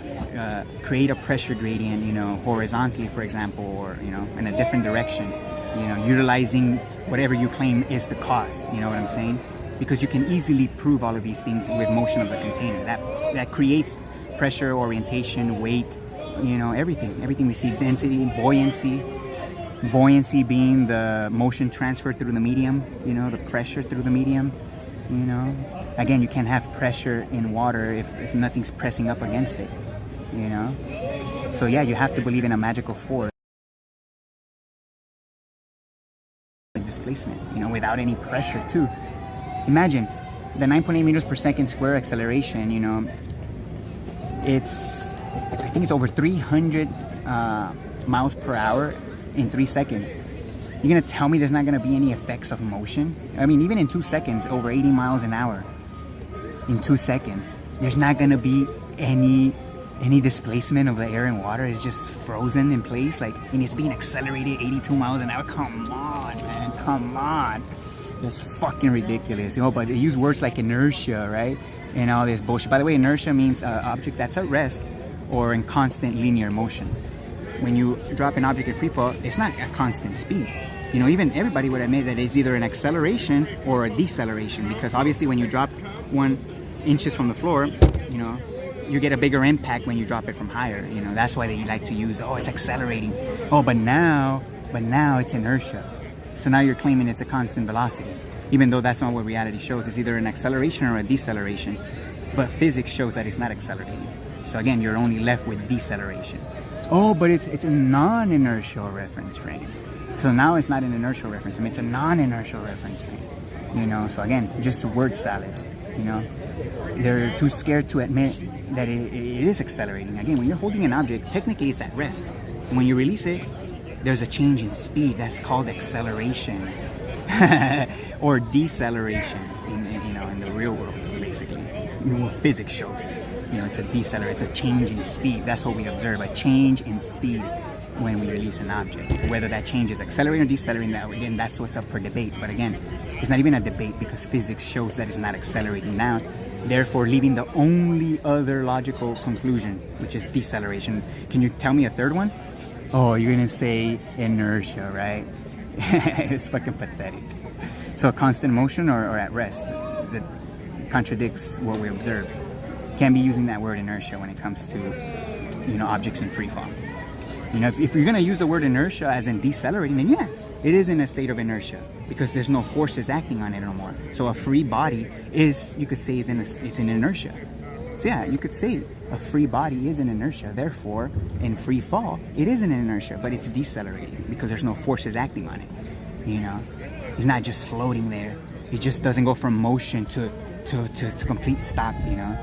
create a pressure gradient, you know, horizontally, for example, or, you know, in a different direction, you know, utilizing whatever you claim is the cause, you know what I'm saying? Because you can easily prove all of these things with motion of the container. That creates pressure, orientation, weight, you know, everything we see, density, buoyancy being the motion transfer through the medium, you know, the pressure through the medium, you know. Again, you can't have pressure in water if nothing's pressing up against it, you know. So yeah, you have to believe in a magical force. Displacement, you know, without any pressure too. Imagine the 9.8 meters per second square acceleration, you know, I think it's over 300 miles per hour in 3 seconds. You're gonna tell me there's not gonna be any effects of motion? I mean, even in 2 seconds, over 80 miles an hour, in 2 seconds, there's not gonna be any displacement of the air and water. It's just frozen in place, like, and it's being accelerated 82 miles an hour. Come on, man, come on. That's fucking ridiculous. You know, but they use words like inertia, right? And all this bullshit. By the way, inertia means an object that's at rest or in constant linear motion. When you drop an object in free fall, it's not a constant speed. You know, even everybody would admit that it's either an acceleration or a deceleration, because obviously when you drop 1 inches from the floor, you know, you get a bigger impact when you drop it from higher. You know, that's why they like to use, oh, it's accelerating. Oh, but now it's inertia. So now you're claiming it's a constant velocity, even though that's not what reality shows. It's either an acceleration or a deceleration, but physics shows that it's not accelerating. So again, you're only left with deceleration. Oh, but it's a non-inertial reference frame. So now it's not an inertial reference frame, it's a non-inertial reference frame. You know, so again, just a word salad, you know. They're too scared to admit that it is accelerating. Again, when you're holding an object, technically it's at rest. When you release it, there's a change in speed. That's called acceleration or deceleration in the real world, basically. You know, what physics shows. You know, it's a deceleration, it's a change in speed. That's what we observe, a change in speed when we release an object. Whether that change is accelerating or decelerating, again, that's what's up for debate. But again, it's not even a debate because physics shows that it's not accelerating now, therefore leaving the only other logical conclusion, which is deceleration. Can you tell me a third one? Oh, you're gonna say inertia, right? It's fucking pathetic. So constant motion or at rest, that contradicts what we observe. can't be using that word inertia when it comes to, you know, objects in free fall. You know, if you're gonna use the word inertia as in decelerating, then yeah, it is in a state of inertia because there's no forces acting on it no more. So a free body is, you could say, it's in inertia. So yeah, you could say a free body is in inertia. Therefore, in free fall, it is in inertia, but it's decelerating because there's no forces acting on it. You know, it's not just floating there. It just doesn't go from motion to complete stop. You know.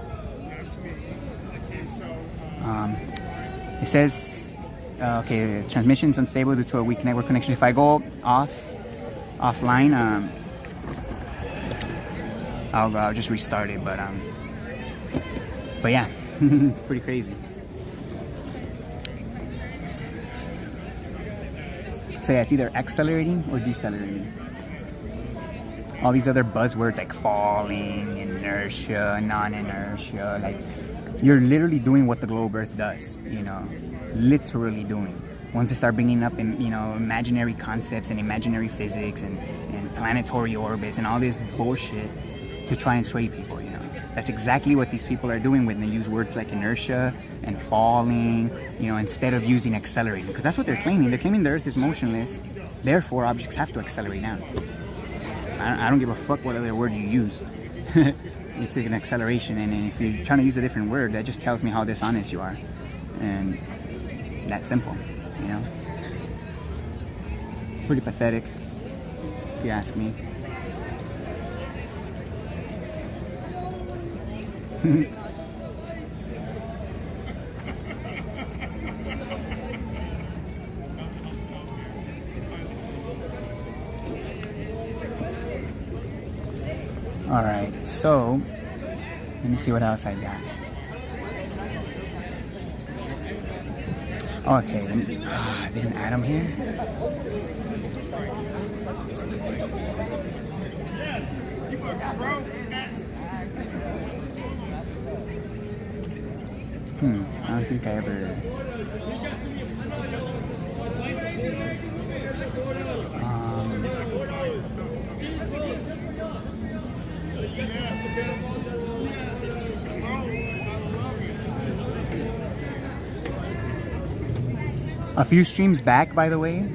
It says, okay, transmission's unstable due to a weak network connection. If I go offline, I'll just restart it. But yeah, pretty crazy. So yeah, it's either accelerating or decelerating. All these other buzzwords like falling, inertia, non-inertia, like you're literally doing what the globe Earth does, you know, literally doing. Once they start bringing up, you know, imaginary concepts and imaginary physics and planetary orbits and all this bullshit to try and sway people, you know. That's exactly what these people are doing when they use words like inertia and falling, you know, instead of using accelerating. Because that's what they're claiming. They're claiming the Earth is motionless, therefore objects have to accelerate now. I don't give a fuck what other word you use. You take an acceleration, and if you're trying to use a different word, that just tells me how dishonest you are. And that's simple, you know. Pretty pathetic, if you ask me. All right, so let me see what else I got. Okay, didn't add them here. I don't think I ever. A few streams back, by the way,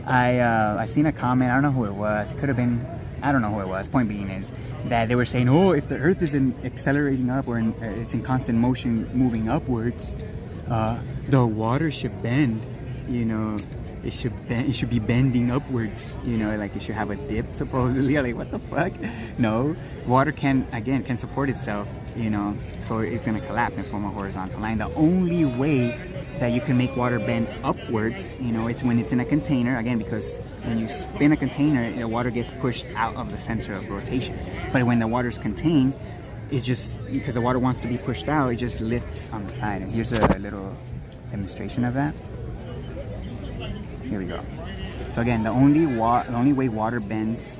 I seen a comment. I don't know who it was. It could have been. I don't know who it was. Point being is that they were saying, oh, if the Earth is accelerating up or it's in constant motion moving upwards, the water should bend. You know, it should be bending upwards. You know, like it should have a dip supposedly. Like what the fuck? No, water can support itself. You know, so it's gonna collapse and form a horizontal line. The only way that you can make water bend upwards, you know, it's when it's in a container, again, because when you spin a container, the water gets pushed out of the center of rotation. But when the water's contained, it just, because the water wants to be pushed out, it just lifts on the side. And here's a little demonstration of that. Here we go. So again, the only way water bends,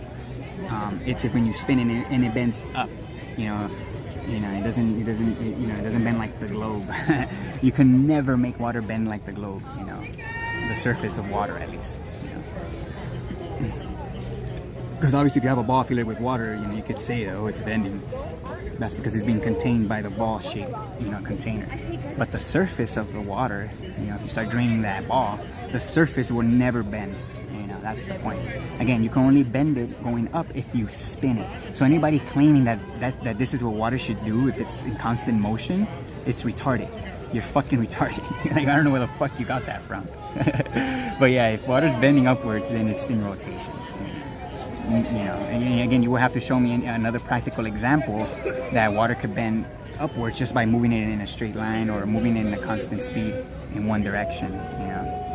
it's if when you spin it and it bends up, you know, it doesn't bend like the globe. You can never make water bend like the globe, you know, the surface of water at least. Because obviously if you have a ball filled with water, you know, you could say, oh, it's bending. That's because it's being contained by the ball-shaped, you know, container. But the surface of the water, you know, if you start draining that ball, the surface will never bend. You know, that's the point. Again, you can only bend it going up if you spin it. So anybody claiming that this is what water should do if it's in constant motion, it's retarded. You're fucking retarded. Like, I don't know where the fuck you got that from. But yeah, if water's bending upwards, then it's in rotation. You know, and again, you will have to show me another practical example that water could bend upwards just by moving it in a straight line or moving it in a constant speed in one direction, you know.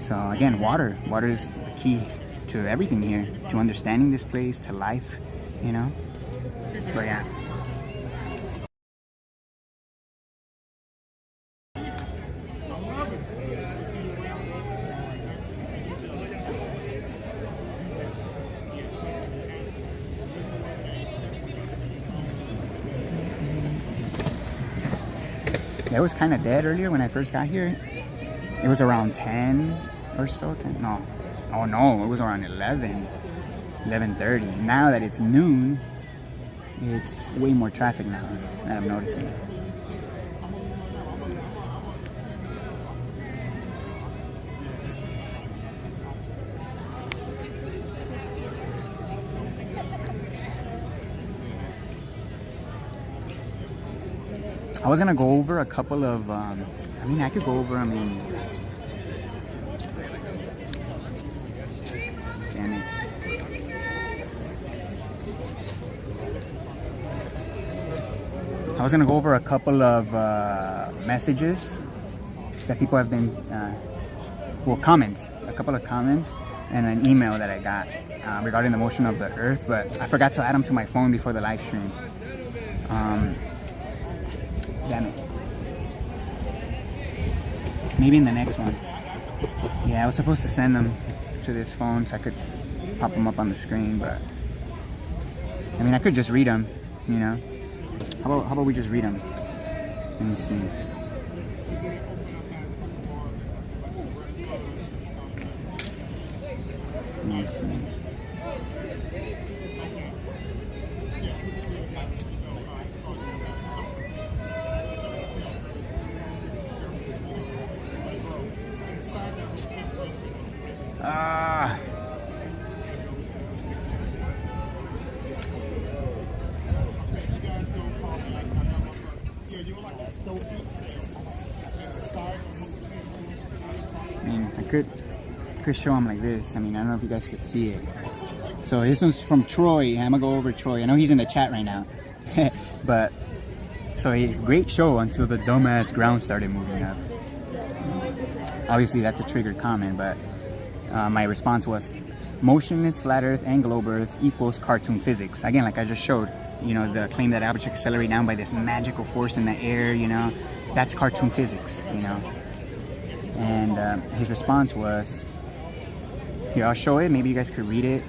So again, water is the key to everything here, to understanding this place, to life, you know. But yeah. It was kind of dead earlier when I first got here. It was around 10 or so. 10, no. Oh no, it was around 11, 11:30. Now that it's noon, it's way more traffic now that I'm noticing. I was gonna go over a couple of, I could go over, damn it. I was gonna go over a couple of messages that people have been, comments, a couple of comments, and an email that I got regarding the motion of the earth, but I forgot to add them to my phone before the live stream. Damn it. Maybe in the next one. Yeah, I was supposed to send them to this phone so I could pop them up on the screen, but I could just read them, you know. How about we just read them? Let me see. Let me see. I could show them like this. I don't know if you guys could see it. So this one's from Troy. I'm gonna go over Troy. I know he's in the chat right now. But so a great show until the dumbass ground started moving up. Obviously that's a triggered comment, but my response was motionless flat earth and globe earth equals cartoon physics. Again, like I just showed, you know, the claim that objects accelerate down by this magical force in the air, you know, that's cartoon physics, you know. And his response was, here, I'll show it. Maybe you guys could read it.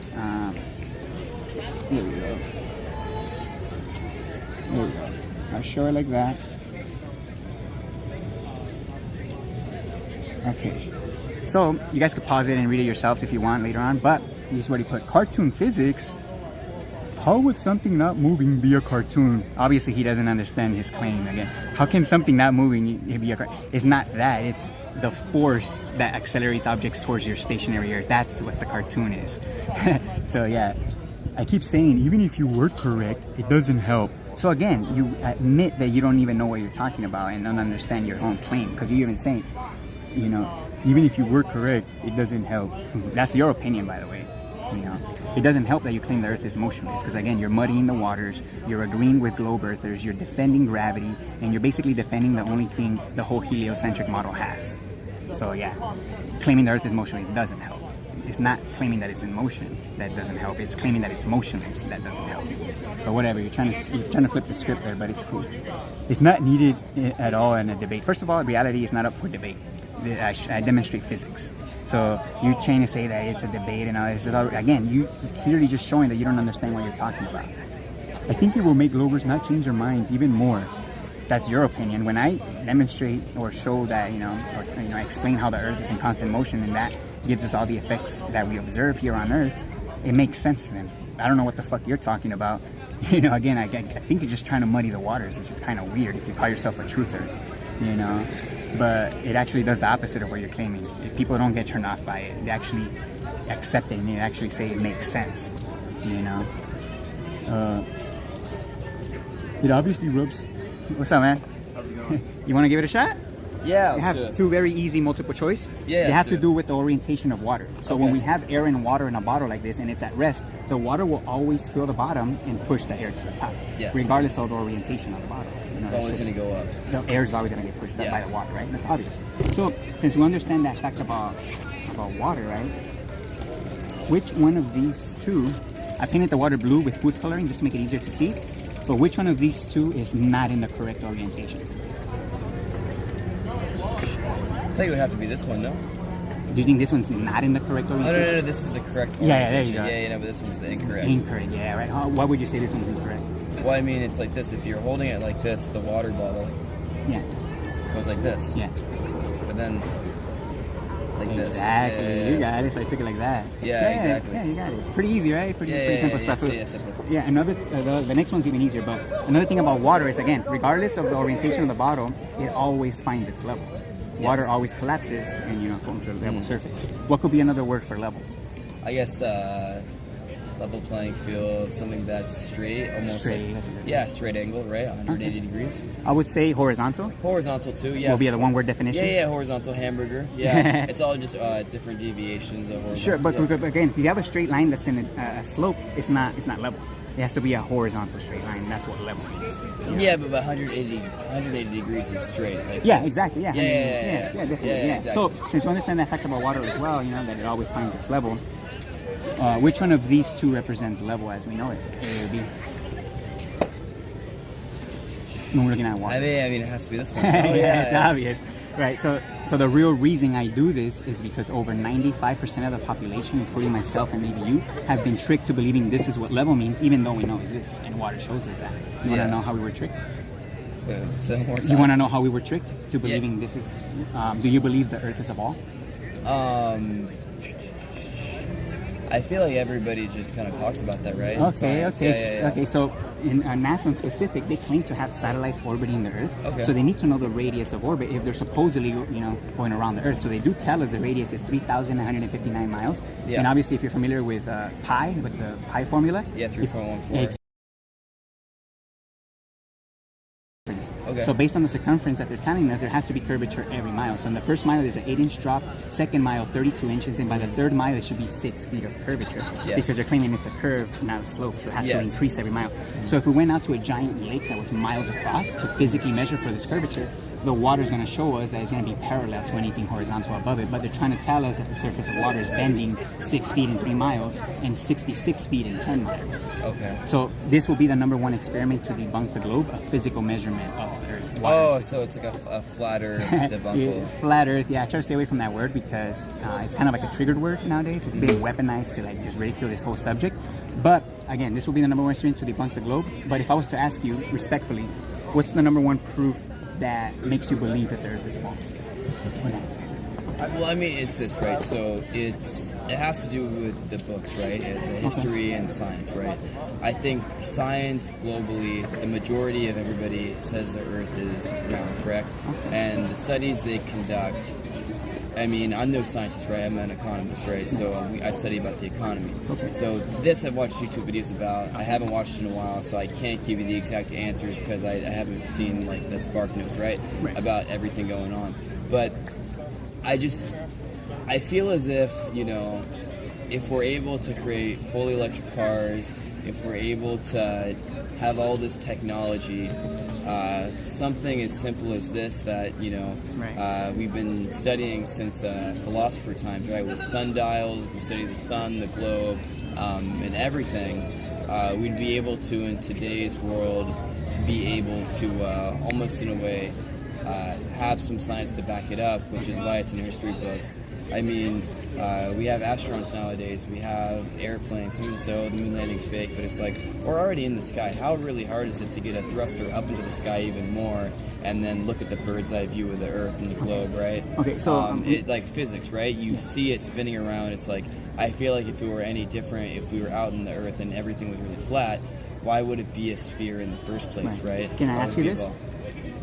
Here we go. There we go. I'll show it like that. Okay. So you guys could pause it and read it yourselves if you want later on. But this is what he put. Cartoon physics. How would something not moving be a cartoon? Obviously, he doesn't understand his claim again. How can something not moving be a cartoon? It's not that. It's the force that accelerates objects towards your stationary earth. That's what the cartoon is. So yeah, I keep saying, even if you were correct, it doesn't help. So again, you admit that you don't even know what you're talking about and don't understand your own claim, because you're even saying, you know, even if you were correct, it doesn't help. That's your opinion, by the way. You know, it doesn't help that you claim the earth is motionless, because again, you're muddying the waters, you're agreeing with globe earthers, you're defending gravity, and you're basically defending the only thing the whole heliocentric model has. So yeah, claiming the earth is motionless doesn't help. It's not claiming that it's in motion that doesn't help. It's claiming that it's motionless that doesn't help. But whatever, you're trying to flip the script there, but it's cool. It's not needed at all in a debate. First of all, reality is not up for debate. I demonstrate physics. So you're trying to say that it's a debate and all this. Again, you're clearly just showing that you don't understand what you're talking about. I think it will make globers not change their minds even more. That's your opinion. When I demonstrate or show that, I explain how the earth is in constant motion and that gives us all the effects that we observe here on earth, it makes sense to them. I don't know what the fuck you're talking about. Again, I think you're just trying to muddy the waters, which is kind of weird if you call yourself a truther, But it actually does the opposite of what you're claiming. If people don't get turned off by it, they actually accept it and they actually say it makes sense, It obviously rubs. What's up, man? How's it going? You want to give it a shot? Yeah, I have two very easy multiple choice. Yeah, they have to do with the orientation of water. So when we have air and water in a bottle like this and it's at rest, the water will always fill the bottom and push the air to the top, regardless of the orientation of the bottle. It's always going to go up. The air is always going to get pushed up by the water, right? That's obvious. So since we understand that fact about water, right? Which one of these two? I painted the water blue with food coloring just to make it easier to see. But which one of these two is not in the correct orientation? I think it would have to be this one, no? Do you think this one's not in the correct orientation? Oh, no, this is the correct orientation. Yeah, there you go. Yeah, but this one's the incorrect. Incorrect, yeah, right. Why would you say this one's incorrect? Well, I mean, it's like this. If you're holding it like this, the water bottle goes like this. Yeah. But then like this. Exactly. Yeah. You got it. So I took it like that. Yeah, exactly. Yeah, you got it. Pretty easy, right? Pretty simple stuff. Yeah, simple. Yeah, another the next one's even easier. But another thing about water is, again, regardless of the orientation of the bottle, it always finds its level. Water always collapses and forms a level surface. What could be another word for level? I guess level playing field, something that's straight, almost Straight, like straight angle, right? 180 degrees. I would say horizontal. Horizontal too, yeah. Will be the one-word definition. Yeah, horizontal hamburger. Yeah, it's all just different deviations of horizontal. Sure, but again, if you have a straight line that's in a slope, it's not level. It has to be a horizontal straight line. That's what level means. Yeah, but 180 degrees is straight. Like yeah, exactly. Yeah, yeah, definitely. Yeah, exactly. So since you understand that fact about water as well, that it always finds its level. Which one of these two represents level as we know it? A or B? When we're looking at water. I mean, it has to be this one. Yeah, it's obvious. Right, so the real reason I do this is because over 95% of the population, including myself and maybe you, have been tricked to believing this is what level means, even though we know it's this, and water shows us that. You want to know how we were tricked? Say that more time. You want to know how we were tricked to believing this is... do you believe the Earth is a ball? I feel like everybody just kind of talks about that, right? Okay. So in NASA in specific, they claim to have satellites orbiting the Earth. Okay. So they need to know the radius of orbit if they're supposedly, going around the Earth. So they do tell us the radius is 3,159 miles. Yeah. And obviously, if you're familiar with pi, with the pi formula. Yeah, 3.14. Okay. So based on the circumference that they're telling us, there has to be curvature every mile. So in the first mile, there's an 8-inch drop. Second mile, 32 inches. And by the third mile, it should be 6 feet of curvature. Yes. Because they're claiming it's a curve, not a slope. So it has to Yes. increase every mile. So if we went out to a giant lake that was miles across to physically measure for this curvature, the water's going to show us that it's going to be parallel to anything horizontal above it. But they're trying to tell us that the surface of water is bending 6 feet in 3 miles and 66 feet in 10 miles. Okay. So this will be the #1 experiment to debunk the globe, a physical measurement of Earth. Water. Oh, so it's like a flat Earth debunk. Flat Earth, yeah. I try to stay away from that word because it's kind of like a triggered word nowadays. It's being weaponized to just ridicule this whole subject. But again, this will be the #1 experiment to debunk the globe. But if I was to ask you respectfully, what's the #1 proof that makes you believe that the Earth is small? Well, I mean, it's this, right? So it has to do with the books, right? And the history and science, right? I think science globally, the majority of everybody says the Earth is round, correct? And the studies they conduct, I mean, I'm no scientist, right? I'm an economist, right? So I study about the economy. So this I've watched YouTube videos about. I haven't watched it in a while, so I can't give you the exact answers because I haven't seen like the spark notes, right? About everything going on. But I feel as if, if we're able to create fully electric cars, if we're able to have all this technology, something as simple as this that, we've been studying since philosopher times, right? With sundials, we study the sun, the globe, and everything. We'd be able to, in today's world, be able to almost in a way have some science to back it up, which is why it's in history books. I mean, we have astronauts nowadays, we have airplanes, even so the moon landing's fake, but it's like, we're already in the sky. How really hard is it to get a thruster up into the sky even more, and then look at the bird's eye view of the Earth and the globe, right? Okay, so... like physics, right? You see it spinning around, it's like, I feel like if it were any different, if we were out in the Earth and everything was really flat, why would it be a sphere in the first place, right? Can I ask you this?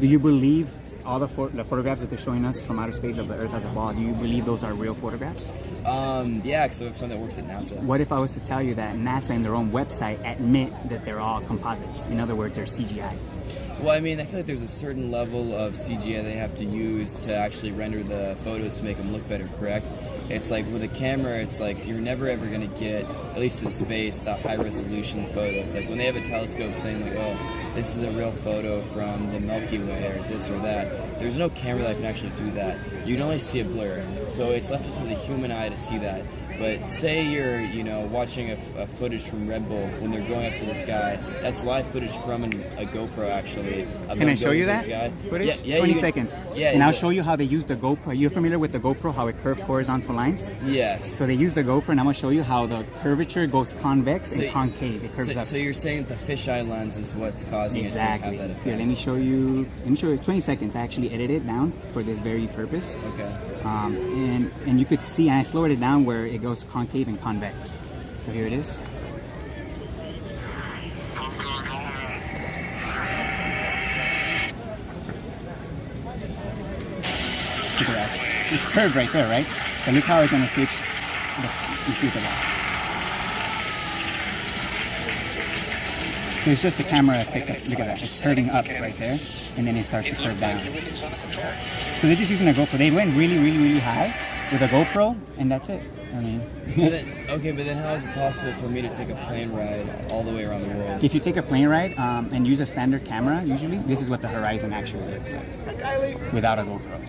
Do you believe all the photographs that they're showing us from outer space of the Earth as a ball, do you believe those are real photographs? Yeah, because I have a friend that works at NASA. What if I was to tell you that NASA in their own website admit that they're all composites? In other words, they're CGI. Well, I mean, I feel like there's a certain level of CGI they have to use to actually render the photos to make them look better, correct? It's like with a camera, it's like you're never ever going to get, at least in space, that high resolution photo. It's like when they have a telescope saying like, oh, this is a real photo from the Milky Way or this or that. There's no camera that can actually do that. You can only see a blur. So it's left for the human eye to see that. But say you're, watching a footage from Red Bull when they're going up to the sky. That's live footage from a GoPro, actually. Can I show you that footage? Yeah, 20 seconds. Yeah, and I'll show you how they use the GoPro. Are you familiar with the GoPro, how it curves horizontal lines? Yes. So they use the GoPro, and I'm going to show you how the curvature goes convex and concave. It curves up. So you're saying that the fisheye lens is what's causing it to have that effect? Here, let me show you 20 seconds. I actually edited it down for this very purpose. Okay. And you could see, and I slowed it down where it goes concave and convex. So here it is. Look at that. It's curved right there, right? So look how it's going to switch. You see the light. So it's just the camera effect. Look at that. It's curving up right there, and then it starts to curve down. So they're just using a GoPro. They went really, really, really high with a GoPro, and that's it. I mean, but then how is it possible for me to take a plane ride all the way around the world? if you take a plane ride and use a standard camera, usually this is what the horizon actually looks like without a GoPro.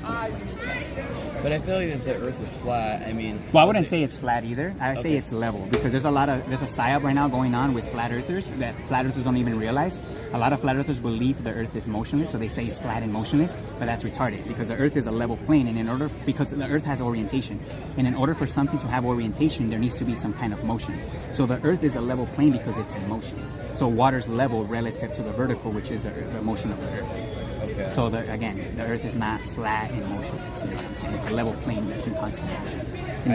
But I feel like if the Earth is flat, I mean... Well, I wouldn't say it's flat either. I would say it's level, because there's a psyop right now going on with flat earthers that flat earthers don't even realize. A lot of flat earthers believe the Earth is motionless, so they say it's flat and motionless, but that's retarded, because the Earth is a level plane, and because the Earth has orientation, and in order for something to have orientation, there needs to be some kind of motion. So the Earth is a level plane because it's in motion. So water's level relative to the vertical, which is the motion of the Earth. Okay. So again, the Earth is not flat and motionless. You know what I'm saying? It's a level plane that's in constant motion. And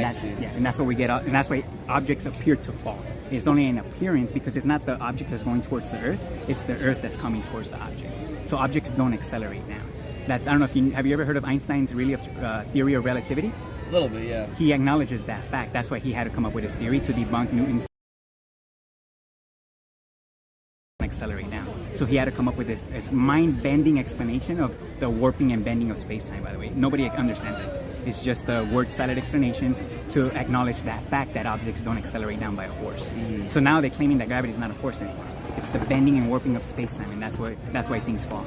and that's what we get. And that's why objects appear to fall. It's only an appearance because it's not the object that's going towards the Earth. It's the Earth that's coming towards the object. So objects don't accelerate now. I don't know if have you ever heard of Einstein's theory of relativity? A little bit, yeah. He acknowledges that fact. That's why he had to come up with his theory to debunk Newton's accelerate now. So he had to come up with this mind-bending explanation of the warping and bending of space-time, by the way. Nobody understands it. It's just a word-salad explanation to acknowledge that fact that objects don't accelerate down by a force. So now they're claiming that gravity is not a force anymore. It's the bending and warping of space-time, and that's why things fall.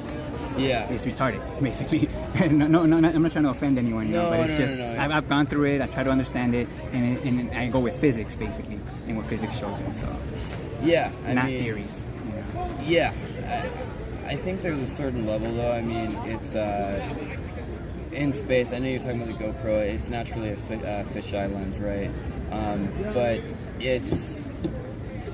Yeah. It's retarded, basically. No, I'm not trying to offend anyone, but it's just, I've gone through it, I try to understand it, and I go with physics, basically, and what physics shows me, so. Yeah, not theories. Yeah, I think there's a certain level, though. I mean, it's in space. I know you're talking about the GoPro. It's naturally a fisheye lens, right? But it's...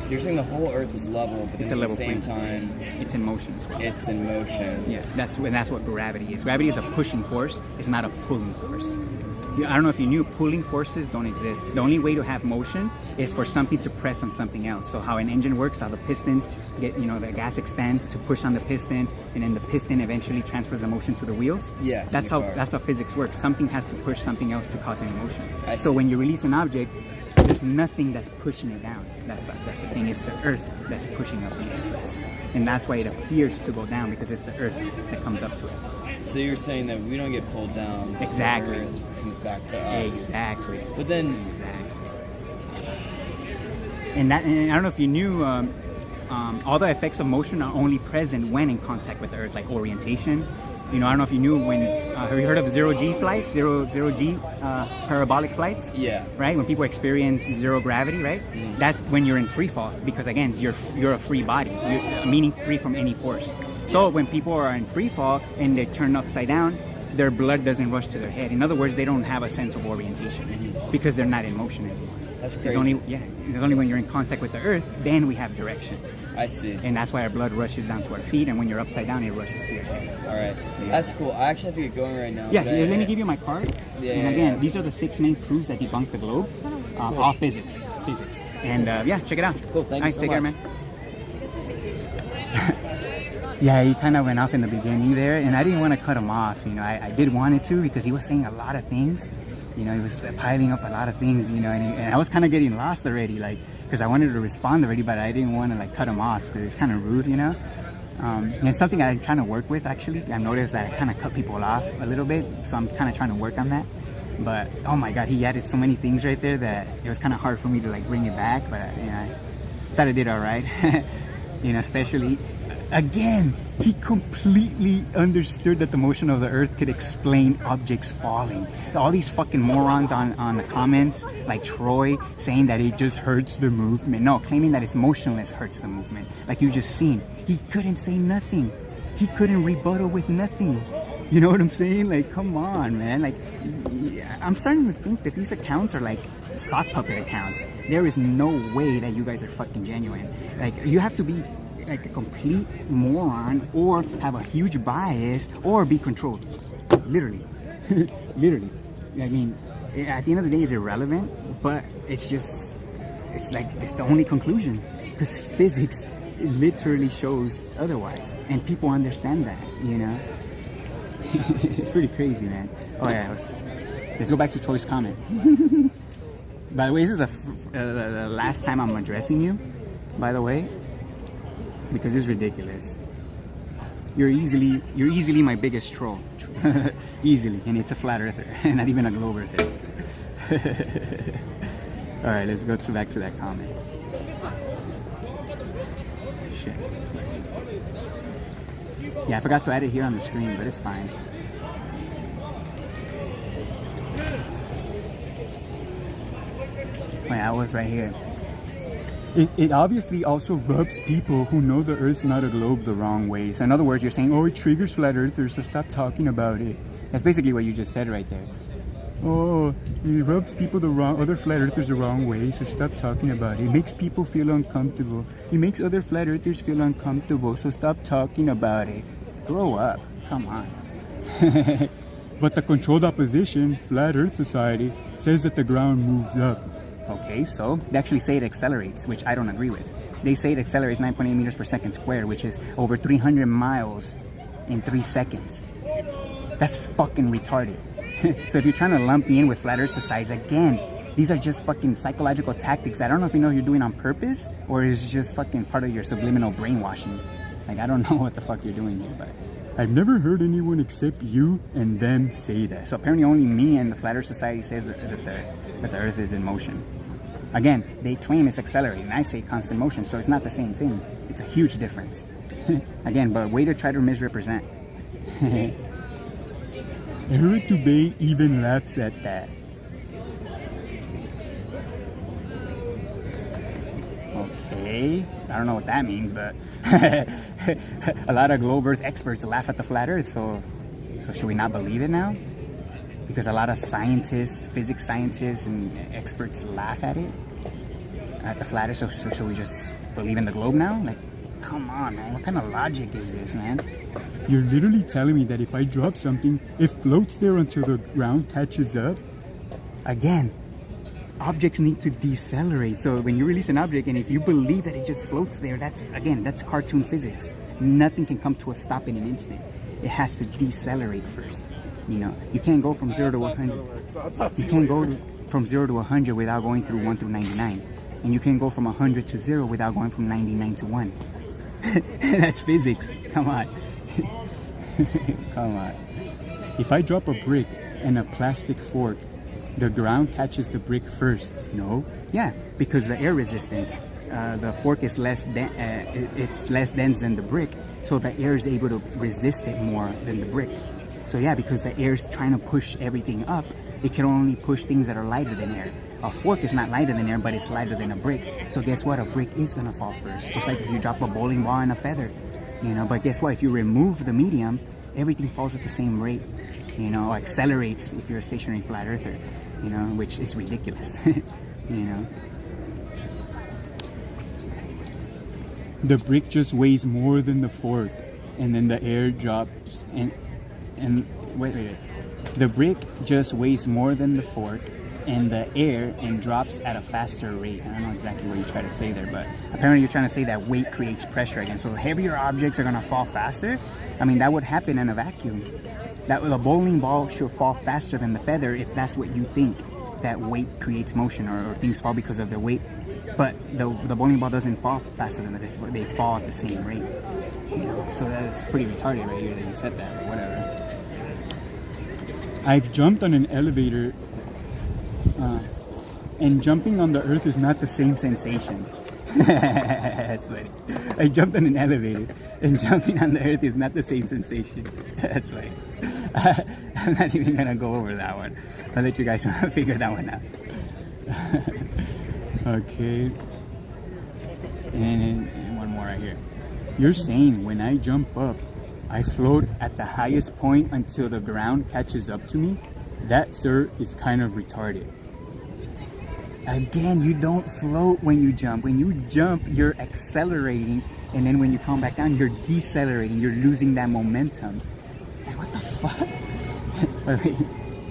So you're saying the whole Earth is level, but then at the same time... It's in motion as well. It's in motion. Yeah, that's what gravity is. Gravity is a pushing force. It's not a pulling force. I don't know if you knew, pulling forces don't exist. The only way to have motion is for something to press on something else. So how an engine works, how the pistons get, the gas expands to push on the piston, and then the piston eventually transfers the motion to the wheels. Yeah, that's how physics works. Something has to push something else to cause any motion. So when you release an object, there's nothing that's pushing it down. That's the thing. It's the Earth that's pushing up against us, and that's why it appears to go down, because it's the Earth that comes up to it. So you're saying that we don't get pulled down. Exactly. The Earth comes back to us. Exactly. But then. Exactly. And I don't know if you knew, all the effects of motion are only present when in contact with the Earth, like orientation. I don't know if you knew when. Have you heard of zero-G flights? Zero-G parabolic flights? Yeah. Right? When people experience zero gravity, right? Mm. That's when you're in free fall, because again, you're a free body, meaning free from any force. So when people are in free fall and they turn upside down, their blood doesn't rush to their head. In other words, they don't have a sense of orientation because they're not in motion anymore. That's crazy. It's only when you're in contact with the Earth, then we have direction. I see. And that's why our blood rushes down to our feet, and when you're upside down, it rushes to your head. All right. Yeah. That's cool. I actually have to get going right now. Yeah, let me give you my card. Yeah, and again, these are the 6 main proofs that debunk the globe. All physics. And check it out. Cool, thanks so take much. care, man. Yeah, he kind of went off in the beginning there, and I didn't want to cut him off. I did want it to, because he was saying a lot of things. He was piling up a lot of things, and I was kind of getting lost already, because I wanted to respond already, but I didn't want to cut him off because it's kind of rude, And it's something I'm trying to work with, actually. I've noticed that I kind of cut people off a little bit, so I'm kind of trying to work on that. But oh my God, he added so many things right there that it was kind of hard for me to bring it back. But I thought I did all right. Especially. Again, he completely understood that the motion of the Earth could explain objects falling. All these fucking morons on the comments, like Troy, saying that it just hurts the movement. No, claiming that it's motionless hurts the movement. Like you just seen. He couldn't say nothing. He couldn't rebuttal with nothing. You know what I'm saying? Come on, man. I'm starting to think that these accounts are sock puppet accounts. There is no way that you guys are fucking genuine. You have to be a complete moron, or have a huge bias, or be controlled. Literally. Literally. I mean, at the end of the day, it's irrelevant, but it's just, it's like, it's the only conclusion. Because physics literally shows otherwise. And people understand that, you know? It's pretty crazy, man. Oh yeah, let's go back to Troy's comment. By the way, this is the last time I'm addressing you, by the way, because it's ridiculous. You're easily my biggest troll. Easily, and it's a flat earther, and not even a globe earther. Alright, let's go back to that comment. Shit. Yeah, I forgot to add it here on the screen, but it's fine. Oh yeah, I was right here. It obviously also rubs people who know the Earth's not a globe the wrong way. So in other words, you're saying, oh, it triggers flat earthers, so stop talking about it. That's basically what you just said right there. Oh, it rubs people other flat earthers the wrong way, so stop talking about it. It makes people feel uncomfortable. It makes other flat earthers feel uncomfortable, so stop talking about it. Grow up. Come on. But the controlled opposition, Flat Earth Society, says that the ground moves up. Okay, so they actually say it accelerates, which I don't agree with. They say it accelerates 9.8 meters per second squared, which is over 300 miles in 3 seconds. That's fucking retarded. So if you're trying to lump me in with Flat Earth Society, again, these are just fucking psychological tactics. I don't know if you know you're doing on purpose, or it's just fucking part of your subliminal brainwashing. Like, I don't know what the fuck you're doing here, but I've never heard anyone except you and them say that. So apparently only me and the Flat Earth Society say that the Earth is in motion. Again, they claim it's accelerating, and I say constant motion, so it's not the same thing. It's a huge difference. Again, but way to try to misrepresent. Eric Dubé even laughs at that. Okay, I don't know what that means, but a lot of globe Earth experts laugh at the flat Earth, so should we not believe it now? Because a lot of scientists, physics scientists and experts laugh at it, at the flat Earth, so should we just believe in the globe now? Like, come on, man, what kind of logic is this, man? You're literally telling me that if I drop something, it floats there until the ground catches up? Again, objects need to decelerate. So when you release an object, and if you believe that it just floats there, that's cartoon physics. Nothing can come to a stop in an instant. It has to decelerate first. You know, you can't go from 0 to 100. You can't go from 0 to 100 without going through 1 through 99. And you can't go from 100 to 0 without going from 99 to 1. That's physics. Come on. Come on. If I drop a brick and a plastic fork, the ground catches the brick first. No? Yeah, because the air resistance. The fork is less dense than the brick, so the air is able to resist it more than the brick. So yeah, because the air is trying to push everything up, it can only push things that are lighter than air. A fork is not lighter than air, but it's lighter than a brick. So guess what? A brick is gonna fall first. Just like if you drop a bowling ball and a feather, you know. But guess what? If you remove the medium, everything falls at the same rate, you know, accelerates if you're a stationary flat earther, you know, which is ridiculous, you know. The brick just weighs more than the fork, and then the air drops, and wait. The brick just weighs more than the fork and the air and drops at a faster rate. I don't know exactly what you try to say there, but apparently you're trying to say that weight creates pressure again. So heavier objects are gonna fall faster. I mean, that would happen in a vacuum. That the bowling ball should fall faster than the feather if that's what you think, that weight creates motion, or things fall because of their weight. But the bowling ball doesn't fall faster than they fall at the same rate. You know, so that's pretty retarded right here that you said that, or whatever. I've jumped on an elevator, and jumping on the earth is not the same sensation. That's funny. I jumped on an elevator, and jumping on the earth is not the same sensation. That's funny. I'm not even gonna go over that one. I'll let you guys figure that one out. Okay. And one more right here. You're saying when I jump up, I float at the highest point until the ground catches up to me? That, sir, is kind of retarded. Again, you don't float when you jump. When you jump, you're accelerating, and then when you come back down, you're decelerating. You're losing that momentum. Like, what the fuck?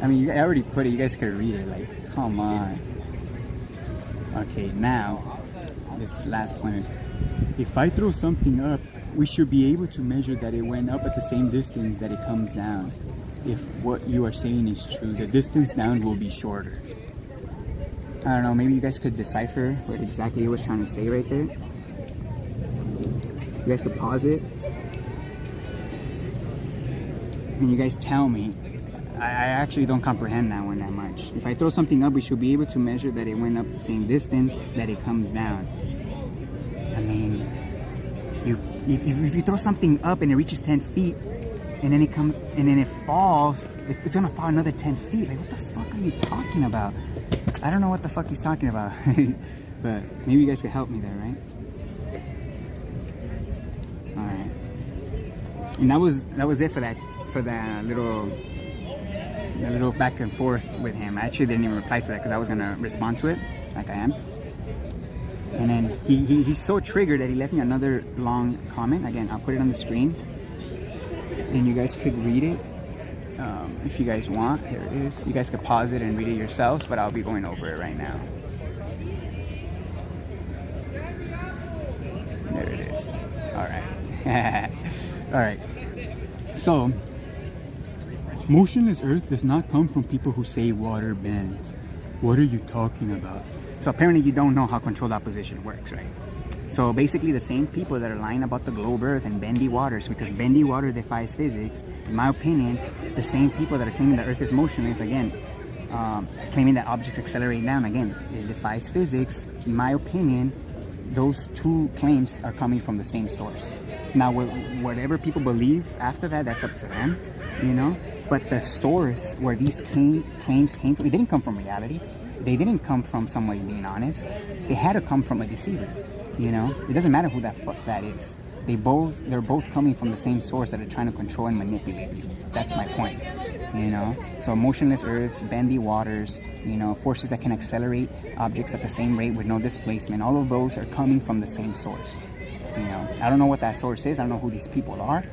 I mean, I already put it. You guys could read it. Like, come on. Okay, now, this last point. If I throw something up, we should be able to measure that it went up at the same distance that it comes down. If what you are saying is true, the distance down will be shorter. I don't know, maybe you guys could decipher what exactly he was trying to say right there. You guys could pause it. And you guys tell me. I actually don't comprehend that one that much. If I throw something up, we should be able to measure that it went up the same distance that it comes down. I mean, if you throw something up and it reaches 10 feet, and then it falls, it's gonna fall another 10 feet. Like, what the fuck are you talking about? I don't know what the fuck he's talking about. But maybe you guys could help me there, right? All right. And that was it for that little back and forth with him. I actually didn't even reply to that because I was gonna respond to it, like I am. And then he's so triggered that he left me another long comment. Again, I'll put it on the screen, and you guys could read it if you guys want. Here it is. You guys could pause it and read it yourselves, but I'll be going over it right now. There it is. All right. All right. So, motionless Earth does not come from people who say water bends. What are you talking about? So apparently you don't know how controlled opposition works, right? So basically the same people that are lying about the globe Earth and bendy waters, because bendy water defies physics, in my opinion, the same people that are claiming that Earth is motionless, again, claiming that objects accelerate down, again, it defies physics. In my opinion, those two claims are coming from the same source. Now, whatever people believe after that, that's up to them, you know? But the source where these claims came from, it didn't come from reality. They didn't come from somebody being honest. They had to come from a deceiver, you know? It doesn't matter who that fuck that is. They're both coming from the same source that are trying to control and manipulate you. That's my point, you know? So motionless Earths, bendy waters, you know, forces that can accelerate objects at the same rate with no displacement, all of those are coming from the same source, you know? I don't know what that source is. I don't know who these people are,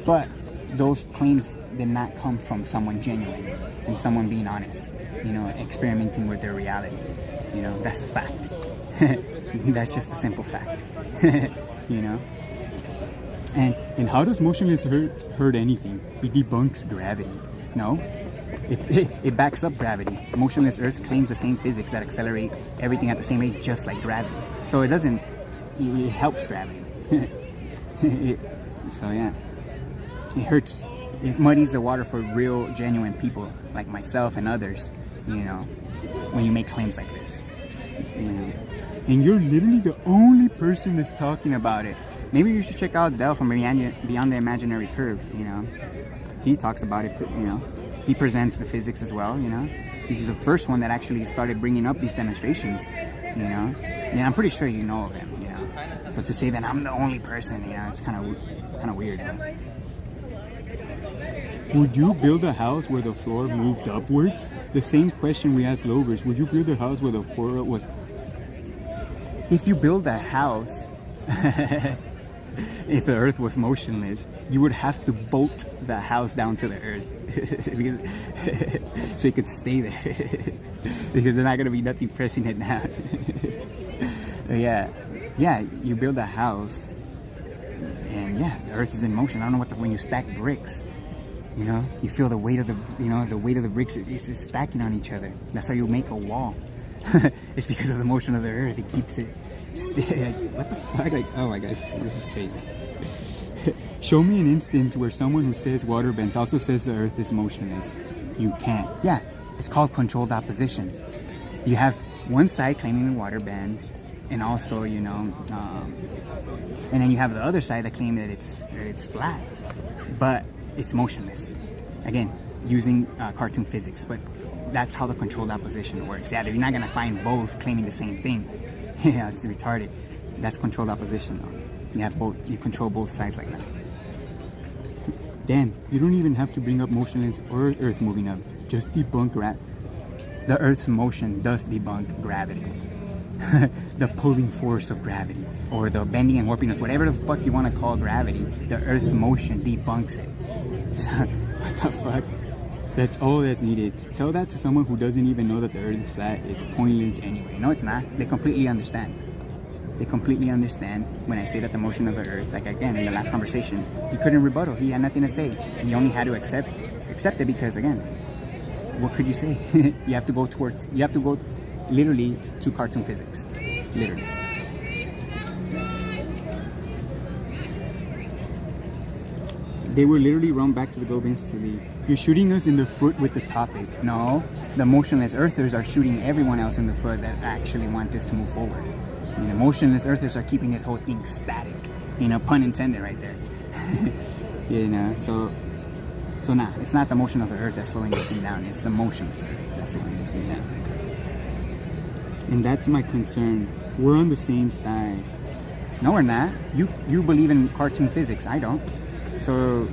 but those claims did not come from someone genuine and someone being honest, you know, experimenting with their reality. You know, that's a fact. That's just a simple fact. You know? And how does motionless hurt anything? It debunks gravity. No, it backs up gravity. Motionless Earth claims the same physics that accelerate everything at the same rate, just like gravity. So it helps gravity. So yeah, it hurts. It muddies the water for real, genuine people like myself and others, you know, when you make claims like this. You know? And you're literally the only person that's talking about it. Maybe you should check out Del from Beyond the Imaginary Curve, you know. He talks about it, you know. He presents the physics as well, you know. He's the first one that actually started bringing up these demonstrations, you know. And I'm pretty sure you know of him, you know. So to say that I'm the only person, you know, it's kind of weird, man. Would you build a house where the floor moved upwards? The same question we asked Lovers. Would you build a house where the floor was... If you build a house, if the Earth was motionless, you would have to bolt the house down to the Earth. So it could stay there. Because there's not going to be nothing pressing it down. Yeah, you build a house, and yeah, the Earth is in motion. I don't know when you stack bricks, you know, you feel the weight of the bricks is stacking on each other. That's how you make a wall. It's because of the motion of the Earth. It keeps it like, what the fuck? Like, oh my gosh, this is crazy. Show me an instance where someone who says water bends also says the Earth is motionless. You can't. Yeah, it's called controlled opposition. You have one side claiming the water bends, and also, you know, and then you have the other side that claim that it's flat, but it's motionless. Again, using cartoon physics, but that's how the controlled opposition works. Yeah, you're not gonna find both claiming the same thing. Yeah, it's retarded. That's controlled opposition, though. You have both. You control both sides like that. Dan, you don't even have to bring up motionless or Earth moving up. Just debunk the Earth's motion does debunk gravity. The pulling force of gravity, or the bending and warping of whatever the fuck you want to call gravity, the Earth's motion debunks it. What the fuck? That's all that's needed. To tell that to someone who doesn't even know that the earth is flat is pointless anyway. No, it's not. They completely understand. They completely understand when I say that the motion of the earth, like again in the last conversation, he couldn't rebuttal. He had nothing to say. He only had to accept it because again, what could you say? You have to go literally to cartoon physics. Literally. They were literally run back to the globe instantly. You're shooting us in the foot with the topic. No, the motionless earthers are shooting everyone else in the foot that actually want this to move forward. And the motionless earthers are keeping this whole thing static. You know, pun intended right there. You know, so nah, it's not the motion of the earth that's slowing this thing down. It's the motionless earth that's slowing this thing down. And that's my concern. We're on the same side. No, we're not. You believe in cartoon physics. I don't. So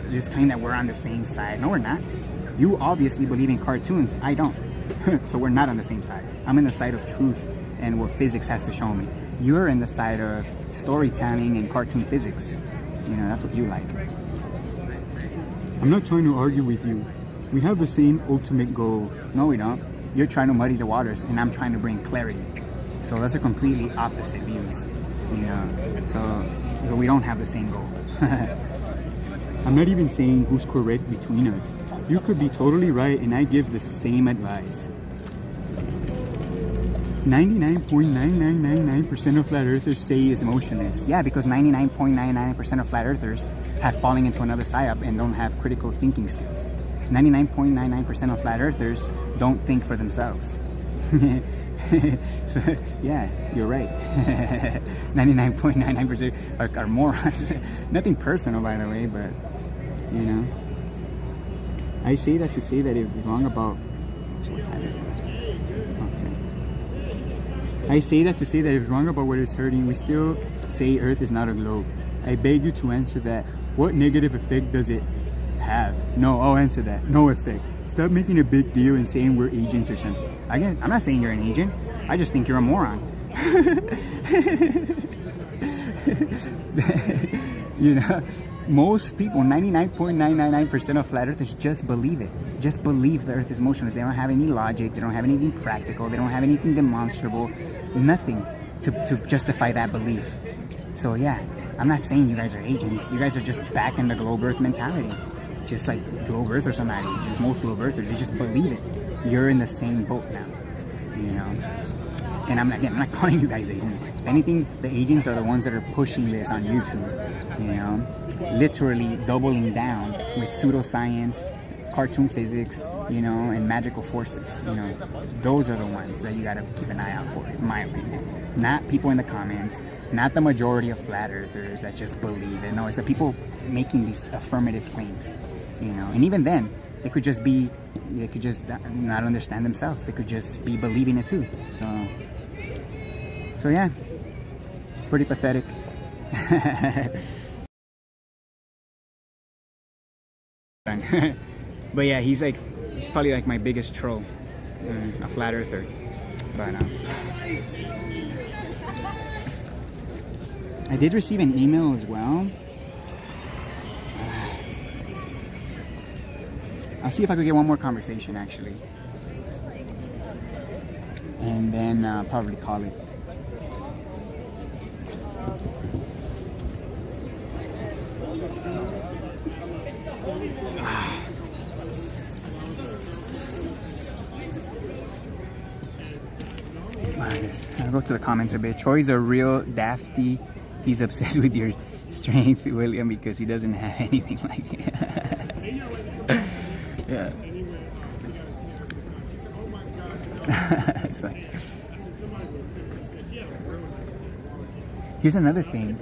this claim that we're on the same side. No, we're not. You obviously believe in cartoons. I don't. So we're not on the same side. I'm in the side of truth and what physics has to show me. You're in the side of storytelling and cartoon physics. You know, that's what you like. I'm not trying to argue with you. We have the same ultimate goal. No, we don't. You're trying to muddy the waters and I'm trying to bring clarity. So that's a completely opposite views. You know, so we don't have the same goal. I'm not even saying who's correct between us. You could be totally right and I give the same advice. 99.9999% of flat earthers say it's motionless. Yeah, because 99.99% of flat earthers have fallen into another psyop and don't have critical thinking skills. 99.99% of flat earthers don't think for themselves. So, yeah, you're right. 99.99% are morons. Nothing personal, by the way, but, you know. I say that to say that if wrong about... So what time is it? Okay. I say that to say that if wrong about what is hurting, we still say Earth is not a globe. I beg you to answer that. What negative effect does it have? No, I'll answer that. No effect. Stop making a big deal and saying we're agents or something. Again, I'm not saying you're an agent. I just think you're a moron. You know, most people, 99.999% of flat earthers just believe it. Just believe the earth is motionless. They don't have any logic. They don't have anything practical. They don't have anything demonstrable. Nothing to justify that belief. So yeah, I'm not saying you guys are agents. You guys are just back in the globe earth mentality. Just like globe earthers are not agents. Most globe earthers, they just believe it. You're in the same boat now. You know, and I'm not calling you guys agents. If anything, the agents are the ones that are pushing this on YouTube. You know, literally doubling down with pseudoscience, cartoon physics, you know, and magical forces. You know, those are the ones that you gotta keep an eye out for, in my opinion. Not people in the comments, not the majority of flat earthers that just believe it. No, it's the people making these affirmative claims. You know, and even then, they could just not understand themselves. They could just be believing it too. So yeah, pretty pathetic. But yeah, he's probably like my biggest troll, a flat earther. But I did receive an email as well. I'll see if I could get one more conversation actually, and then probably call it. I'll go to the comments a bit. Troy's a real dafty. He's obsessed with your strength, William, because he doesn't have anything like it. Yeah. That's funny. Here's another thing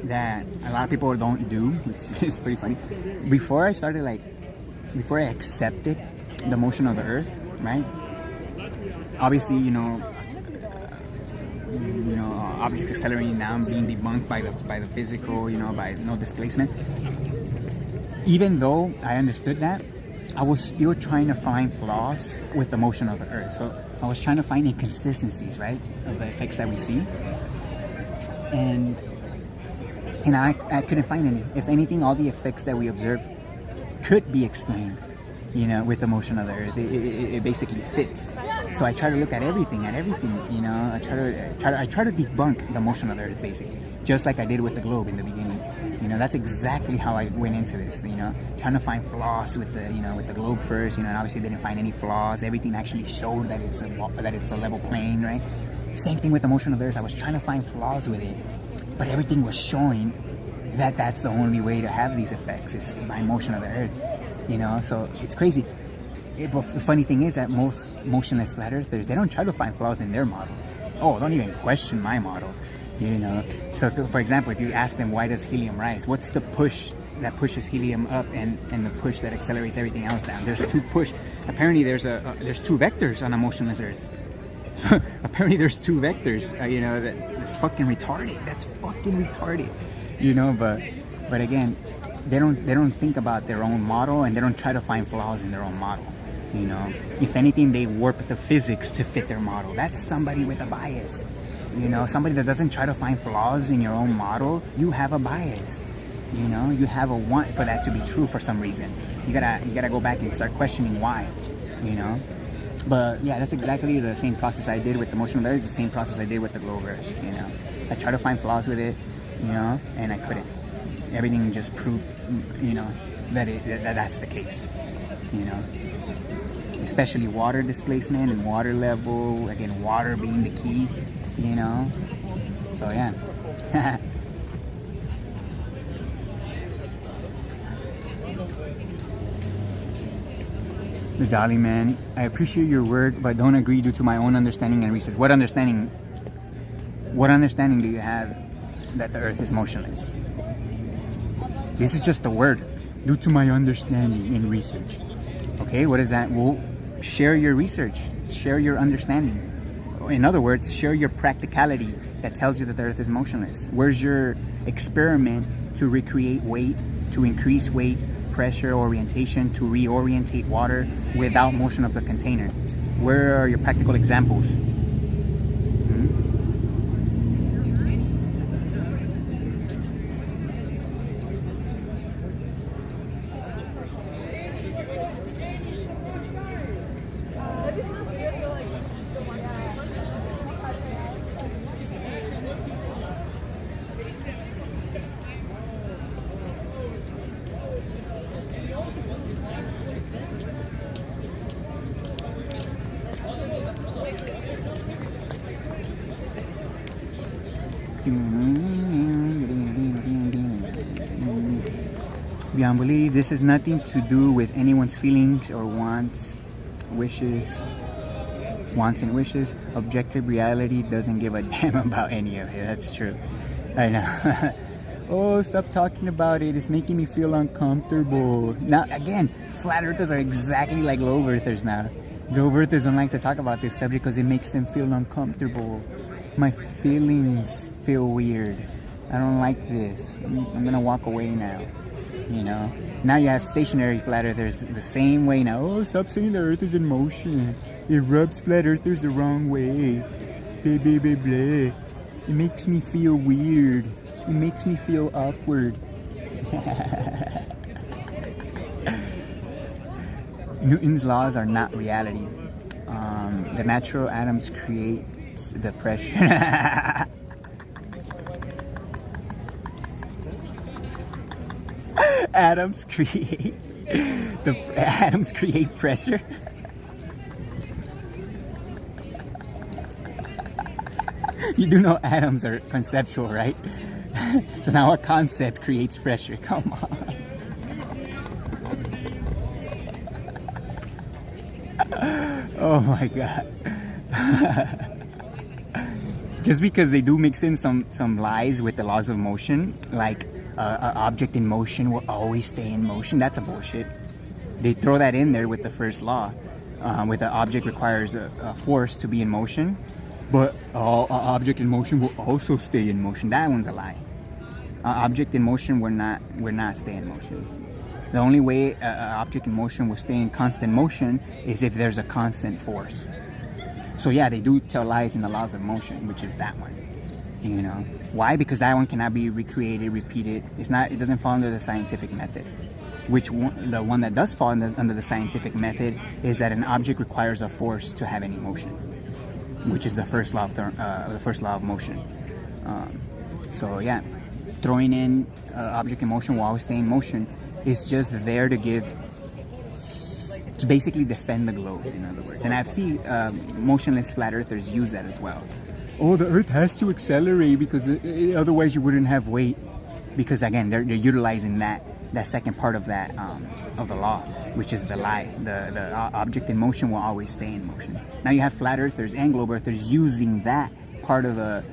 that a lot of people don't do, which is pretty funny. Before I accepted the motion of the earth, right? Obviously, objects accelerating down, being debunked by the physical, by no displacement. Even though I understood that, I was still trying to find flaws with the motion of the earth. So I was trying to find inconsistencies, right, of the effects that we see. And I couldn't find any. If anything, all the effects that we observe could be explained you know, with the motion of the earth. It basically fits. So I try to look at everything, you know. I try to debunk the motion of the earth, basically, just like I did with the globe in the beginning. You know, that's exactly how I went into this. You know, trying to find flaws with the globe first. You know, and obviously they didn't find any flaws. Everything actually showed that it's a level plane, right? Same thing with the motion of the earth. I was trying to find flaws with it, but everything was showing that that's the only way to have these effects is by motion of the earth. You know, so it's crazy. The funny thing is that most motionless flat earthers, they don't try to find flaws in their model. Oh, don't even question my model. You know, so for example, if you ask them why does helium rise, what's the push that pushes helium up and the push that accelerates everything else down? There's two push. Apparently there's two vectors on a motionless earth. Apparently there's two vectors. You know, that's fucking retarded. That's fucking retarded. You know, but again, they don't think about their own model, and they don't try to find flaws in their own model. You know, if anything, they warp the physics to fit their model. That's somebody with a bias. You know, somebody that doesn't try to find flaws in your own model, you have a bias. You know, you have a want for that to be true for some reason. You gotta go back and start questioning why. You know, but yeah, that's exactly the same process I did with the motion of the earth. The same process I did with the globe earth. You know, I try to find flaws with it. You know, and I couldn't. Everything just proved, you know, that's the case. You know, especially water displacement and water level. Again, water being the key. You know, so yeah. The Jolly Man, I appreciate your work, but don't agree due to my own understanding and research. What understanding do you have that the earth is motionless? This is just a word. Due to my understanding and research. Okay, what is that? Well, share your research. Share your understanding. In other words, share your practicality that tells you that the earth is motionless. Where's your experiment to recreate weight, to increase weight, pressure, orientation, to reorientate water without motion of the container? Where are your practical examples? Beyond belief, this has nothing to do with anyone's feelings or wants and wishes. Objective reality doesn't give a damn about any of it. That's true. I know. Oh, stop talking about it. It's making me feel uncomfortable. Now, again, flat earthers are exactly like globe earthers now. Globe earthers don't like to talk about this subject because it makes them feel uncomfortable. My feelings feel weird. I don't like this. I'm gonna walk away now. You know, now you have stationary flat earthers the same way now. Oh, stop saying the earth is in motion. It rubs flat earthers the wrong way. Blah, blah, blah, blah. It makes me feel weird. It makes me feel awkward. Newton's laws are not reality. The natural atoms create the pressure. Atoms create pressure. You do know atoms are conceptual, right? So now a concept creates pressure. Come on. Oh my god. Just because they do mix in some lies with the laws of motion, like an object in motion will always stay in motion. That's a bullshit. They throw that in there with the first law, with the object requires a force to be in motion, but an object in motion will also stay in motion. That one's a lie. Object in motion will not stay in motion. The only way an object in motion will stay in constant motion is if there's a constant force. So yeah, they do tell lies in the laws of motion, which is that one. You know why? Because that one cannot be recreated, repeated. It's not. It doesn't fall under the scientific method. Which one, the one that does fall under the scientific method is that an object requires a force to have any motion, which is the first law of motion. So yeah, throwing in object in motion will always stay in motion. It's just there to basically defend the globe, in other words. And I've seen motionless flat earthers use that as well. Oh, the Earth has to accelerate because otherwise you wouldn't have weight. Because again, they're utilizing that second part of that of the law, which is the lie. The object in motion will always stay in motion. Now you have flat earthers and globe earthers using that part of the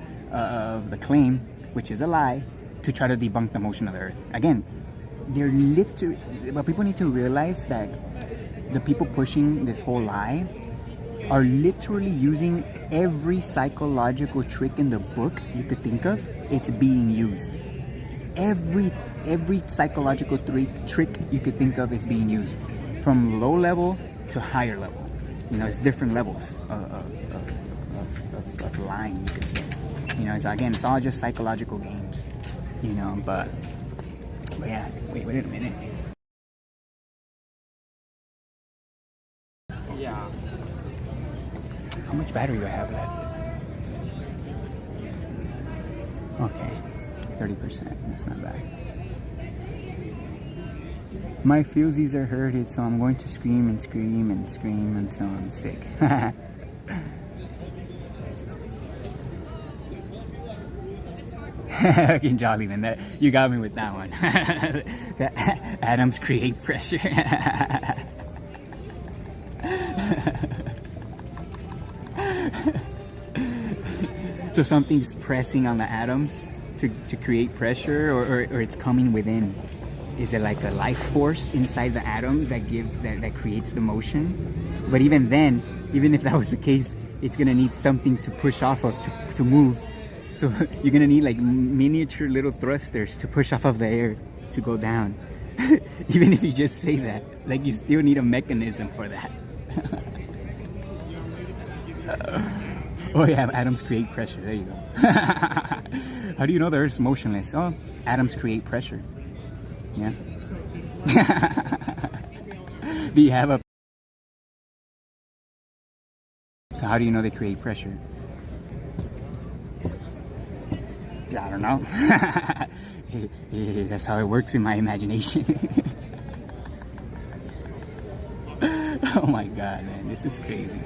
claim, which is a lie, to try to debunk the motion of the Earth. Again, they're literally. But people need to realize that the people pushing this whole lie are literally using every psychological trick in the book you could think of. It's being used. Every psychological trick you could think of is being used, from low level to higher level. You know, it's different levels of lying, you could say. You know, it's again, it's all just psychological games. You know, but yeah. Wait a minute. Yeah. How much battery do I have left? Okay, 30%. That's not bad. My feelsies are hurted, so I'm going to scream and scream and scream until I'm sick. Fucking jolly, man. That you got me with that one. The atoms create pressure. So something's pressing on the atoms to create pressure, or it's coming within. Is it like a life force inside the atom that creates the motion? But even then, even if that was the case, it's gonna need something to push off of to move. So you're gonna need like miniature little thrusters to push off of the air to go down. Even if you just say that, like, you still need a mechanism for that. Oh yeah, atoms create pressure. There you go. How do you know the Earth's motionless? Oh, atoms create pressure. Yeah. Do you have a... So how do you know they create pressure? I don't know. That's how it works in my imagination. Oh my god, man, this is crazy.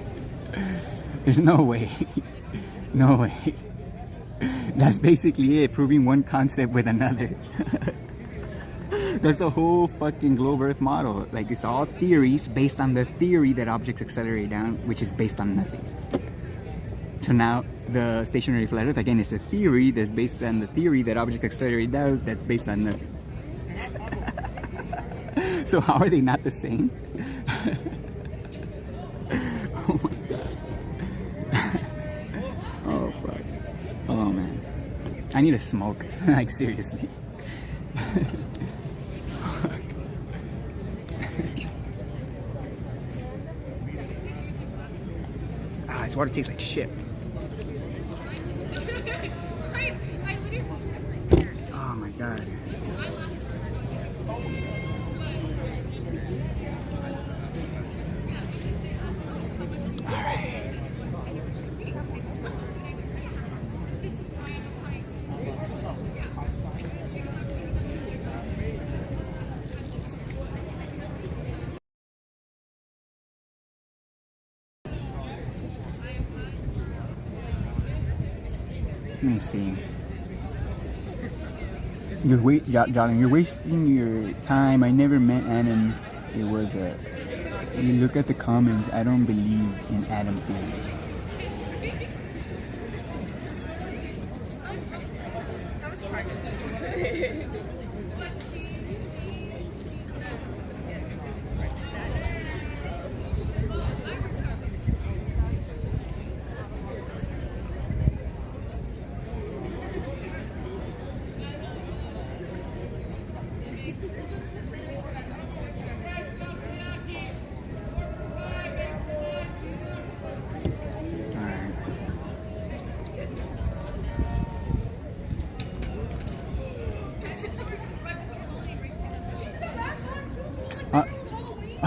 There's no way. No way. That's basically it, proving one concept with another. That's the whole fucking globe Earth model. Like, it's all theories based on the theory that objects accelerate down, which is based on nothing. So now the stationary flat Earth, again, is a theory that's based on the theory that objects accelerate down, that's based on nothing. So how are they not the same? Oh my god. Oh fuck. Oh man. I need a smoke. Like, seriously. This water tastes like shit. Oh my god. Alright. Let me see. Darling, you're wasting your time. I never met atoms. It was a... When you look at the comments, I don't believe in atom theory.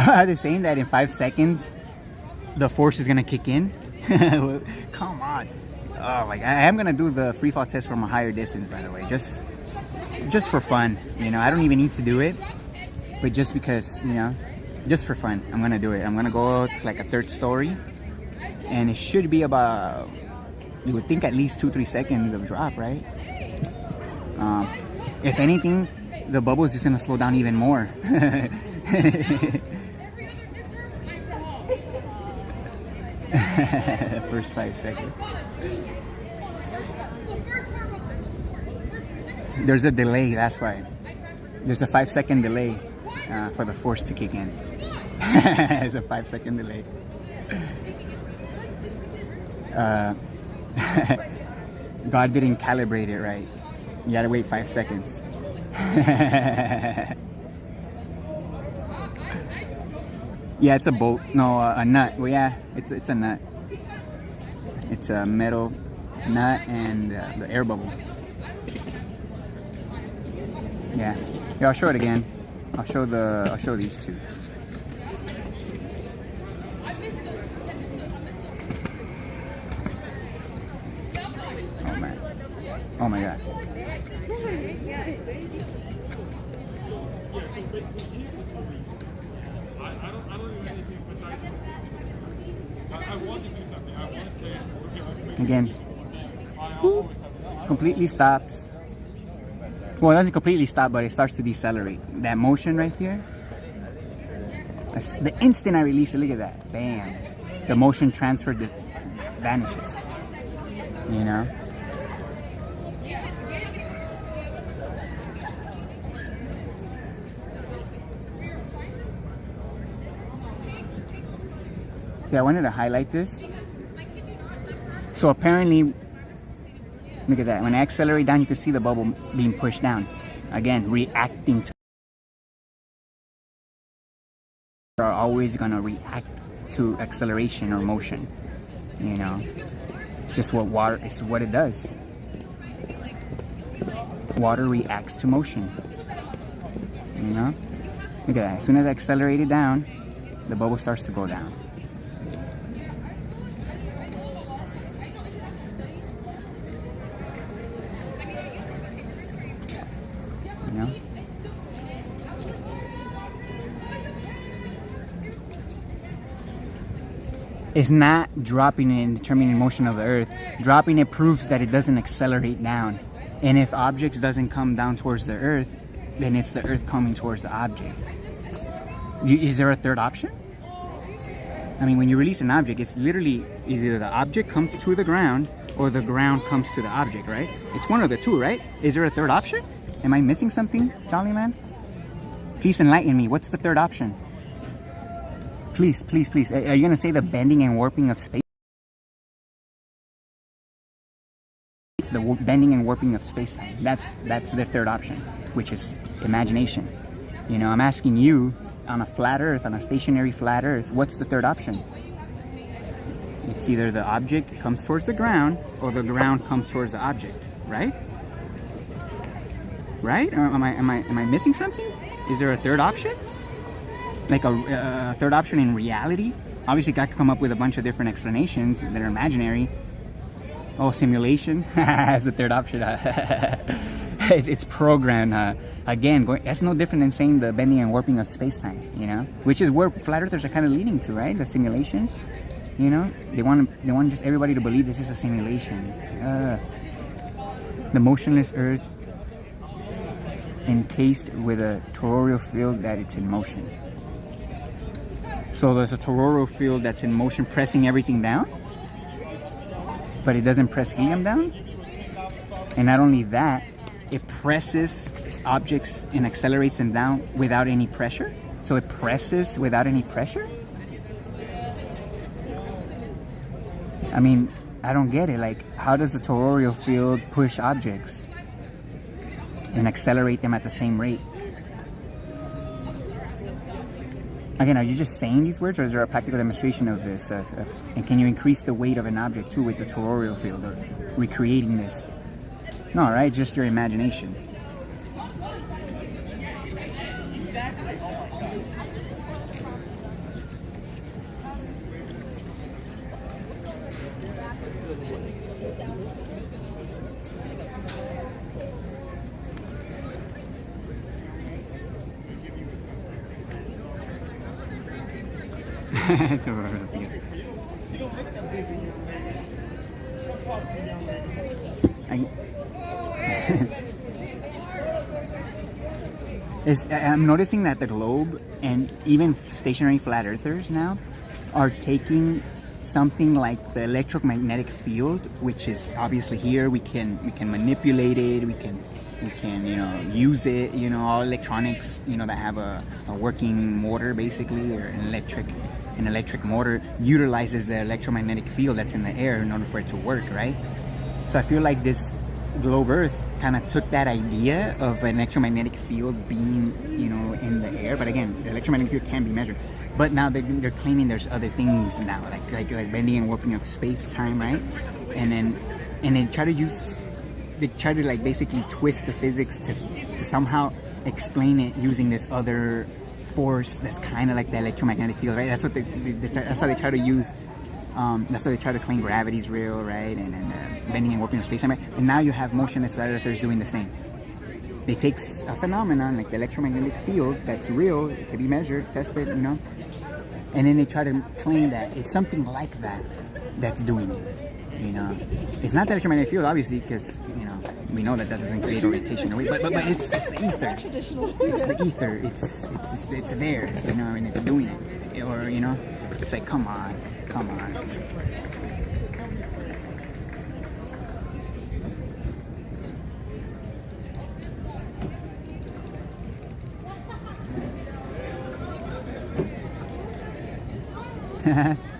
Are they saying that in 5 seconds the force is gonna kick in? Come on. Oh my god, I am gonna do the free fall test from a higher distance, by the way, just for fun. You know, I don't even need to do it, but just because, you know, just for fun, I'm gonna do it. I'm gonna go to like a 3rd story, and it should be about, you would think, at least 2-3 seconds of drop, right? If anything, the bubble is just gonna slow down even more. First 5 seconds. There's a delay, that's why. There's a 5-second delay for the force to kick in. It's a 5-second delay. God didn't calibrate it right. You gotta wait 5 seconds. Yeah, it's a bolt. No, a nut. Well, yeah, it's a nut. It's a metal nut and the air bubble. Yeah. Yeah, I'll show it again. I'll show these two. Oh man. Oh my god. Again, completely stops. Well, it doesn't completely stop, but it starts to decelerate. That motion right there, the instant I release it, look at that. Bam. The motion transfer vanishes. You know? Yeah, I wanted to highlight this. So apparently, look at that. When I accelerate down, you can see the bubble being pushed down. Again, reacting to. Are always gonna react to acceleration or motion. You know, it's just what water. It's what it does. Water reacts to motion. You know, look at that. As soon as I accelerate it down, the bubble starts to go down. You know? It's not dropping it and determining motion of the earth. Dropping it proves that it doesn't accelerate down. And if objects doesn't come down towards the earth, then it's the earth coming towards the object. Is there a third option? I mean, when you release an object, it's literally either the object comes to the ground or the ground comes to the object, right? It's one of the two, right? Is there a third option? Am I missing something, Jolly Man? Please enlighten me. What's the third option? Please, please, please. Are you going to say the bending and warping of space? It's the bending and warping of space-time. That's the third option, which is imagination. You know, I'm asking you, on a flat earth, on a stationary flat earth, what's the third option? It's either the object comes towards the ground or the ground comes towards the object, right? Right? Or am I missing something? Is there a third option? Like a third option in reality? Obviously, I could come up with a bunch of different explanations that are imaginary. Oh, simulation as a third option. It's programmed. Again, that's no different than saying the bending and warping of space-time, you know? Which is where flat earthers are kind of leading to, right? The simulation. You know? They want just everybody to believe this is a simulation. The motionless earth encased with a toroidal field that it's in motion. So there's a toroidal field that's in motion pressing everything down, but it doesn't press helium down. And not only that, it presses objects and accelerates them down without any pressure. So it presses without any pressure. I mean, I don't get it. Like, how does the toroidal field push objects and accelerate them at the same rate? Again, are you just saying these words, or is there a practical demonstration of this? And can you increase the weight of an object too with the toroidal field, or recreating this? No, right? It's just your imagination. It's a rubber field. You don't look that big in young lady. Come talk to the young lady. I'm noticing that the globe and even stationary flat earthers now are taking something like the electromagnetic field, which is obviously here. We can manipulate it. We can use it. All electronics that have a working motor basically, or an electric motor utilizes the electromagnetic field that's in the air in order for it to work, right? So I feel like this globe Earth kind of took that idea of an electromagnetic field being in the air, but again, the electromagnetic field can be measured. But now they're claiming there's other things now, like bending and warping of space-time, right? And then try to like basically twist the physics to somehow explain it using this other force that's kind of like the electromagnetic field, right? That's how they try to use. That's how they try to claim gravity's real, right? And bending and warping of space-time, right? And now you have motionless flat earthers doing the same. They take a phenomenon like the electromagnetic field that's real, it can be measured, tested, and then they try to claim that it's something like that that's doing it. It's not the electromagnetic field, obviously, because we know that doesn't create orientation, but it's the ether. It's the ether. It's there, and it's doing it. Or it's like, come on.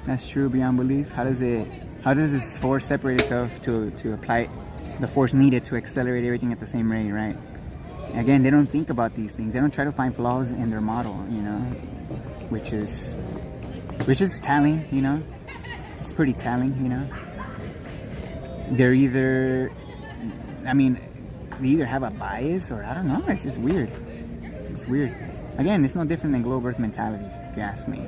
That's true beyond belief. How does this force separate itself to apply the force needed to accelerate everything at the same rate, right? Again, they don't think about these things. They don't try to find flaws in their model, which is telling, It's pretty telling, They're either, they either have a bias or I don't know. It's just weird. It's weird. Again, it's no different than globe Earth mentality, if you ask me.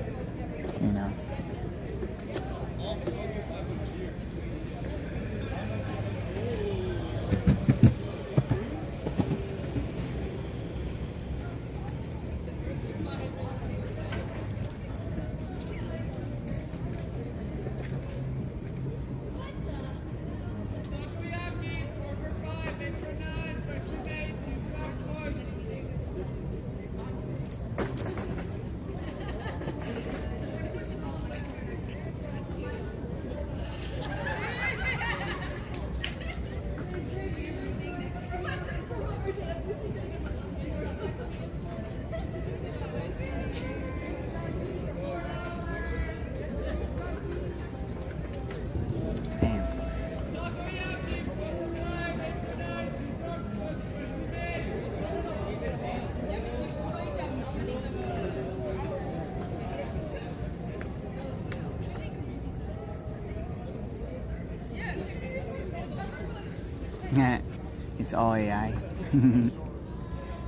It's all AI.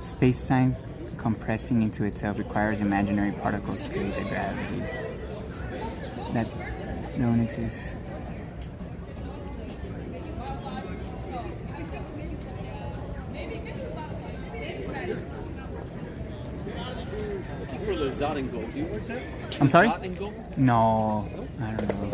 Space-time compressing into itself requires imaginary particles to create the gravity that don't exist. Looking for the Zot and Gold. Do you work there? I'm sorry? Zot and Gold? No, I don't know.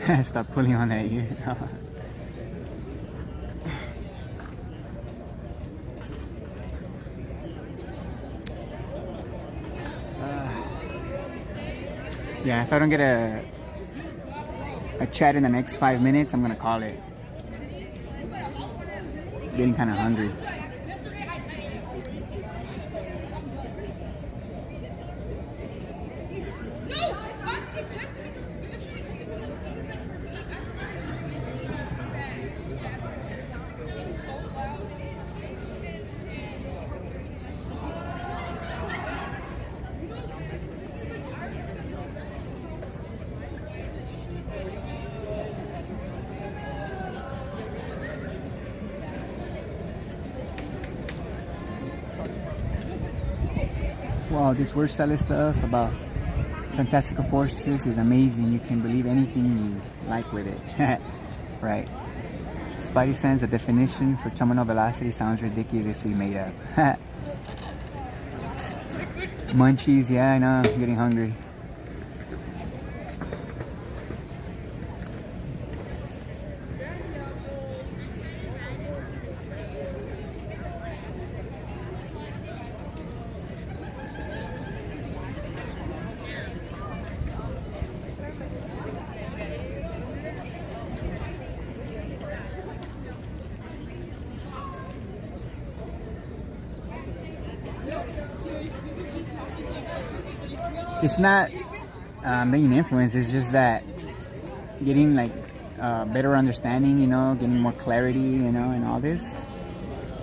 Stop pulling on that ear. Yeah, if I don't get a chat in the next 5 minutes, I'm gonna call it. Getting kind of hungry. Wow, this word salad stuff about fantastical forces is amazing. You can believe anything you like with it. Right. Spidey sense, the definition for terminal velocity sounds ridiculously made up. Munchies, yeah, I know, I'm getting hungry. It's not making influence, it's just that getting like better understanding, you know, getting more clarity, you know, and all this.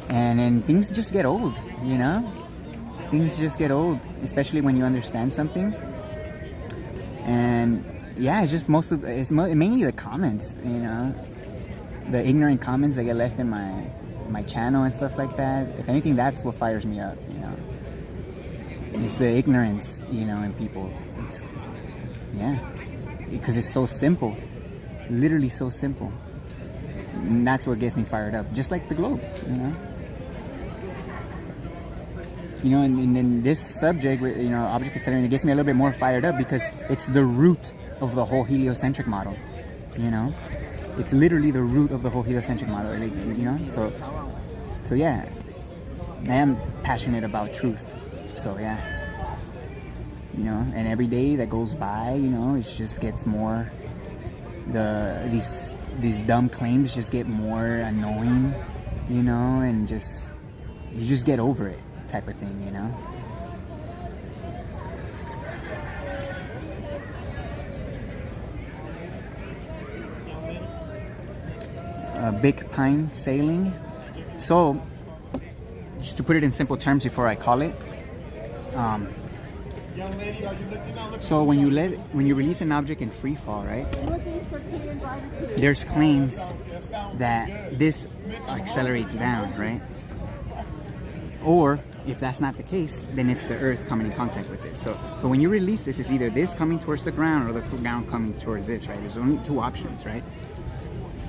And then things just get old, you know? Things just get old, especially when you understand something. And yeah, it's just mainly the comments, you know? The ignorant comments that get left in my channel and stuff like that. If anything, that's what fires me up, you know? It's the ignorance, you know, in people. It's, yeah, because it's so simple, literally so simple. And that's what gets me fired up, just like the globe, you know. You know, and then this subject, you know, object accelerating, it gets me a little bit more fired up because it's the root of the whole heliocentric model, you know. It's literally the root of the whole heliocentric model, you know. So yeah, I am passionate about truth. So yeah, you know, and every day that goes by, you know, it just gets more, these dumb claims just get more annoying, you know, and you just get over it type of thing, you know. Big Pine sailing. So just to put it in simple terms before I call it, so when you release an object in free fall, right, there's claims that this accelerates down, right? Or if that's not the case, then it's the earth coming in contact with this. So but when you release this, it's either this coming towards the ground or the ground coming towards this, right? There's only two options, right?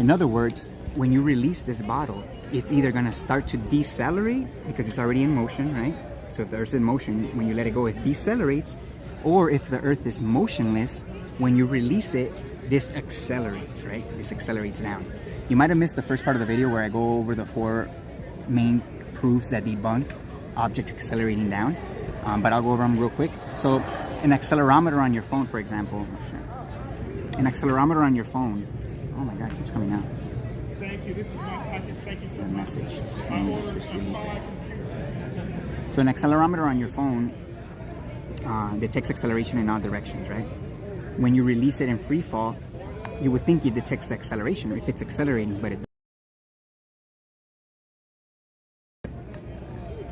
In other words, when you release this bottle, it's either gonna start to decelerate because it's already in motion, right? So if the Earth's in motion, when you let it go, it decelerates. Or if the Earth is motionless, when you release it, this accelerates, right? This accelerates down. You might have missed the first part of the video where I go over the 4 main proofs that debunk objects accelerating down. But I'll go over them real quick. So an accelerometer on your phone, for example. Oh, shit. An accelerometer on your phone. Oh my God, it keeps coming out. Thank you. This is my package. Thank you so A much. message. My order is 5. So an accelerometer on your phone detects acceleration in all directions, right? When you release it in free fall, you would think it detects the acceleration if it's accelerating, but it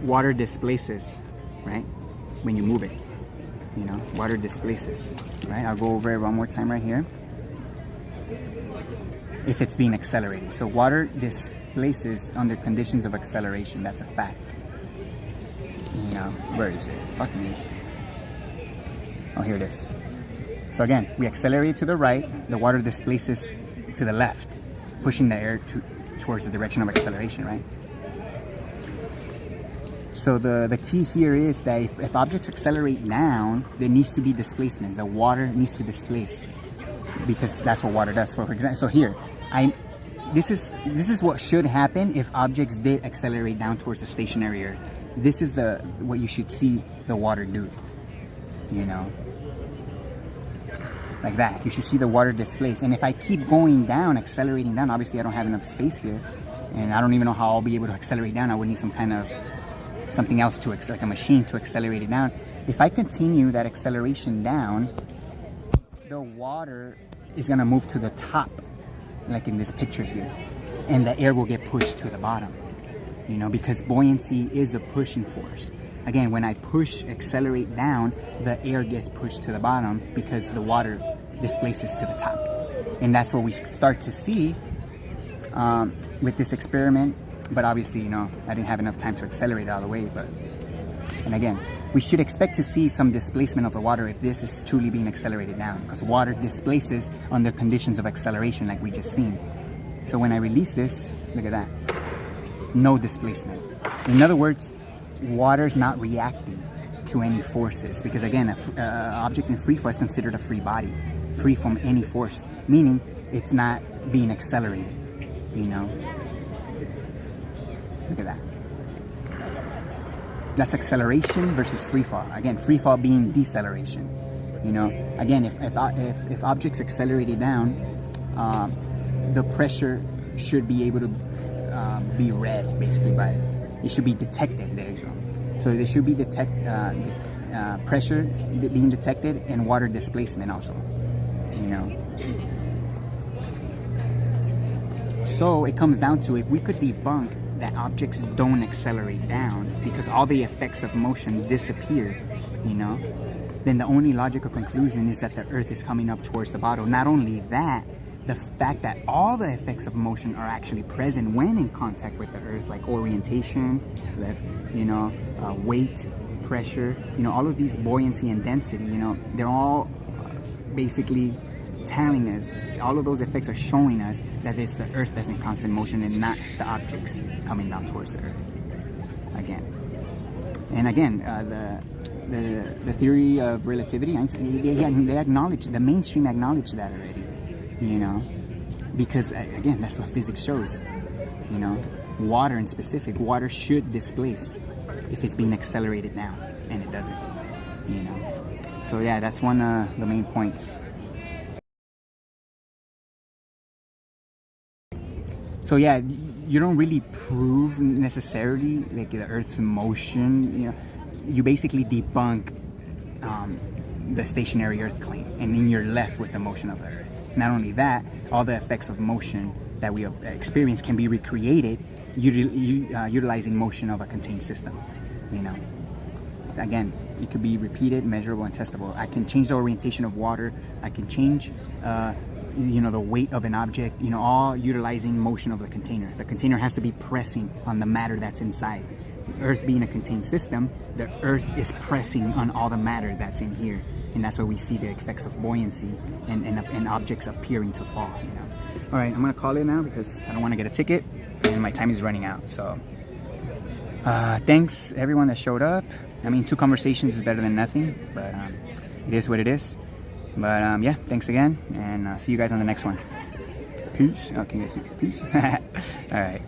water displaces, right? When you move it, you know, water displaces, right? I'll go over it one more time right here. If it's being accelerated. So water displaces under conditions of acceleration. That's a fact. You know, where is it? Fuck me. Oh, here it is. So again, we accelerate to the right, the water displaces to the left, pushing the air towards the direction of acceleration, right? So the key here is that if objects accelerate down, there needs to be displacements. The water needs to displace because that's what water does. For example, so here, this is what should happen if objects did accelerate down towards the stationary Earth. This is what you should see the water do, you know, like that. You should see the water displace. And if I keep going down, accelerating down, obviously I don't have enough space here, and I don't even know how I'll be able to accelerate down. I would need some kind of something else to like a machine to accelerate it down. If I continue that acceleration down, the water is gonna move to the top, like in this picture here, and the air will get pushed to the bottom, you know, because buoyancy is a pushing force. Again, when I accelerate down, the air gets pushed to the bottom because the water displaces to the top. And that's what we start to see with this experiment. But obviously, you know, I didn't have enough time to accelerate it all the way. And again, we should expect to see some displacement of the water if this is truly being accelerated down, because water displaces under conditions of acceleration like we just seen. So when I release this, look at that. No displacement. In other words, water's not reacting to any forces, because again, an object in free fall is considered a free body, free from any force, meaning it's not being accelerated, you know. Look at that. That's acceleration versus free fall. Again, free fall being deceleration. You know, again, if objects accelerated down, the pressure should be able to be read basically by it should be detected. There you go. So there should be pressure being detected and water displacement also. You know. So it comes down to, if we could debunk that objects don't accelerate down because all the effects of motion disappear, you know, then the only logical conclusion is that the Earth is coming up towards the bottom. Not only that, the fact that all the effects of motion are actually present when in contact with the Earth, like orientation, you know, weight, pressure, you know, all of these, buoyancy and density, you know, they're all basically telling us, all of those effects are showing us that it's the Earth that's in constant motion and not the objects coming down towards the Earth. Again, and again, the theory of relativity, they acknowledge, the mainstream acknowledge that already, you know, because again, that's what physics shows. You know, water in specific, water should displace if it's being accelerated down, and it doesn't. You know, so yeah, that's one of the main points. So yeah, you don't really prove necessarily like the Earth's motion. You know, you basically debunk the stationary Earth claim, and then you're left with the motion of the Earth. Not only that, all the effects of motion that we experience can be recreated utilizing motion of a contained system. You know, again, it could be repeated, measurable, and testable. I can change the orientation of water. I can change you know, the weight of an object, you know, all utilizing motion of the container. The container has to be pressing on the matter that's inside. The Earth being a contained system, the Earth is pressing on all the matter that's in here. And that's why we see the effects of buoyancy and objects appearing to fall, you know. All right, I'm gonna call it now because I don't wanna get a ticket and my time is running out. So thanks everyone that showed up. I mean, 2 conversations is better than nothing, but it is what it is. But yeah, thanks again, and see you guys on the next one. Peace. Okay, guys, peace. All right.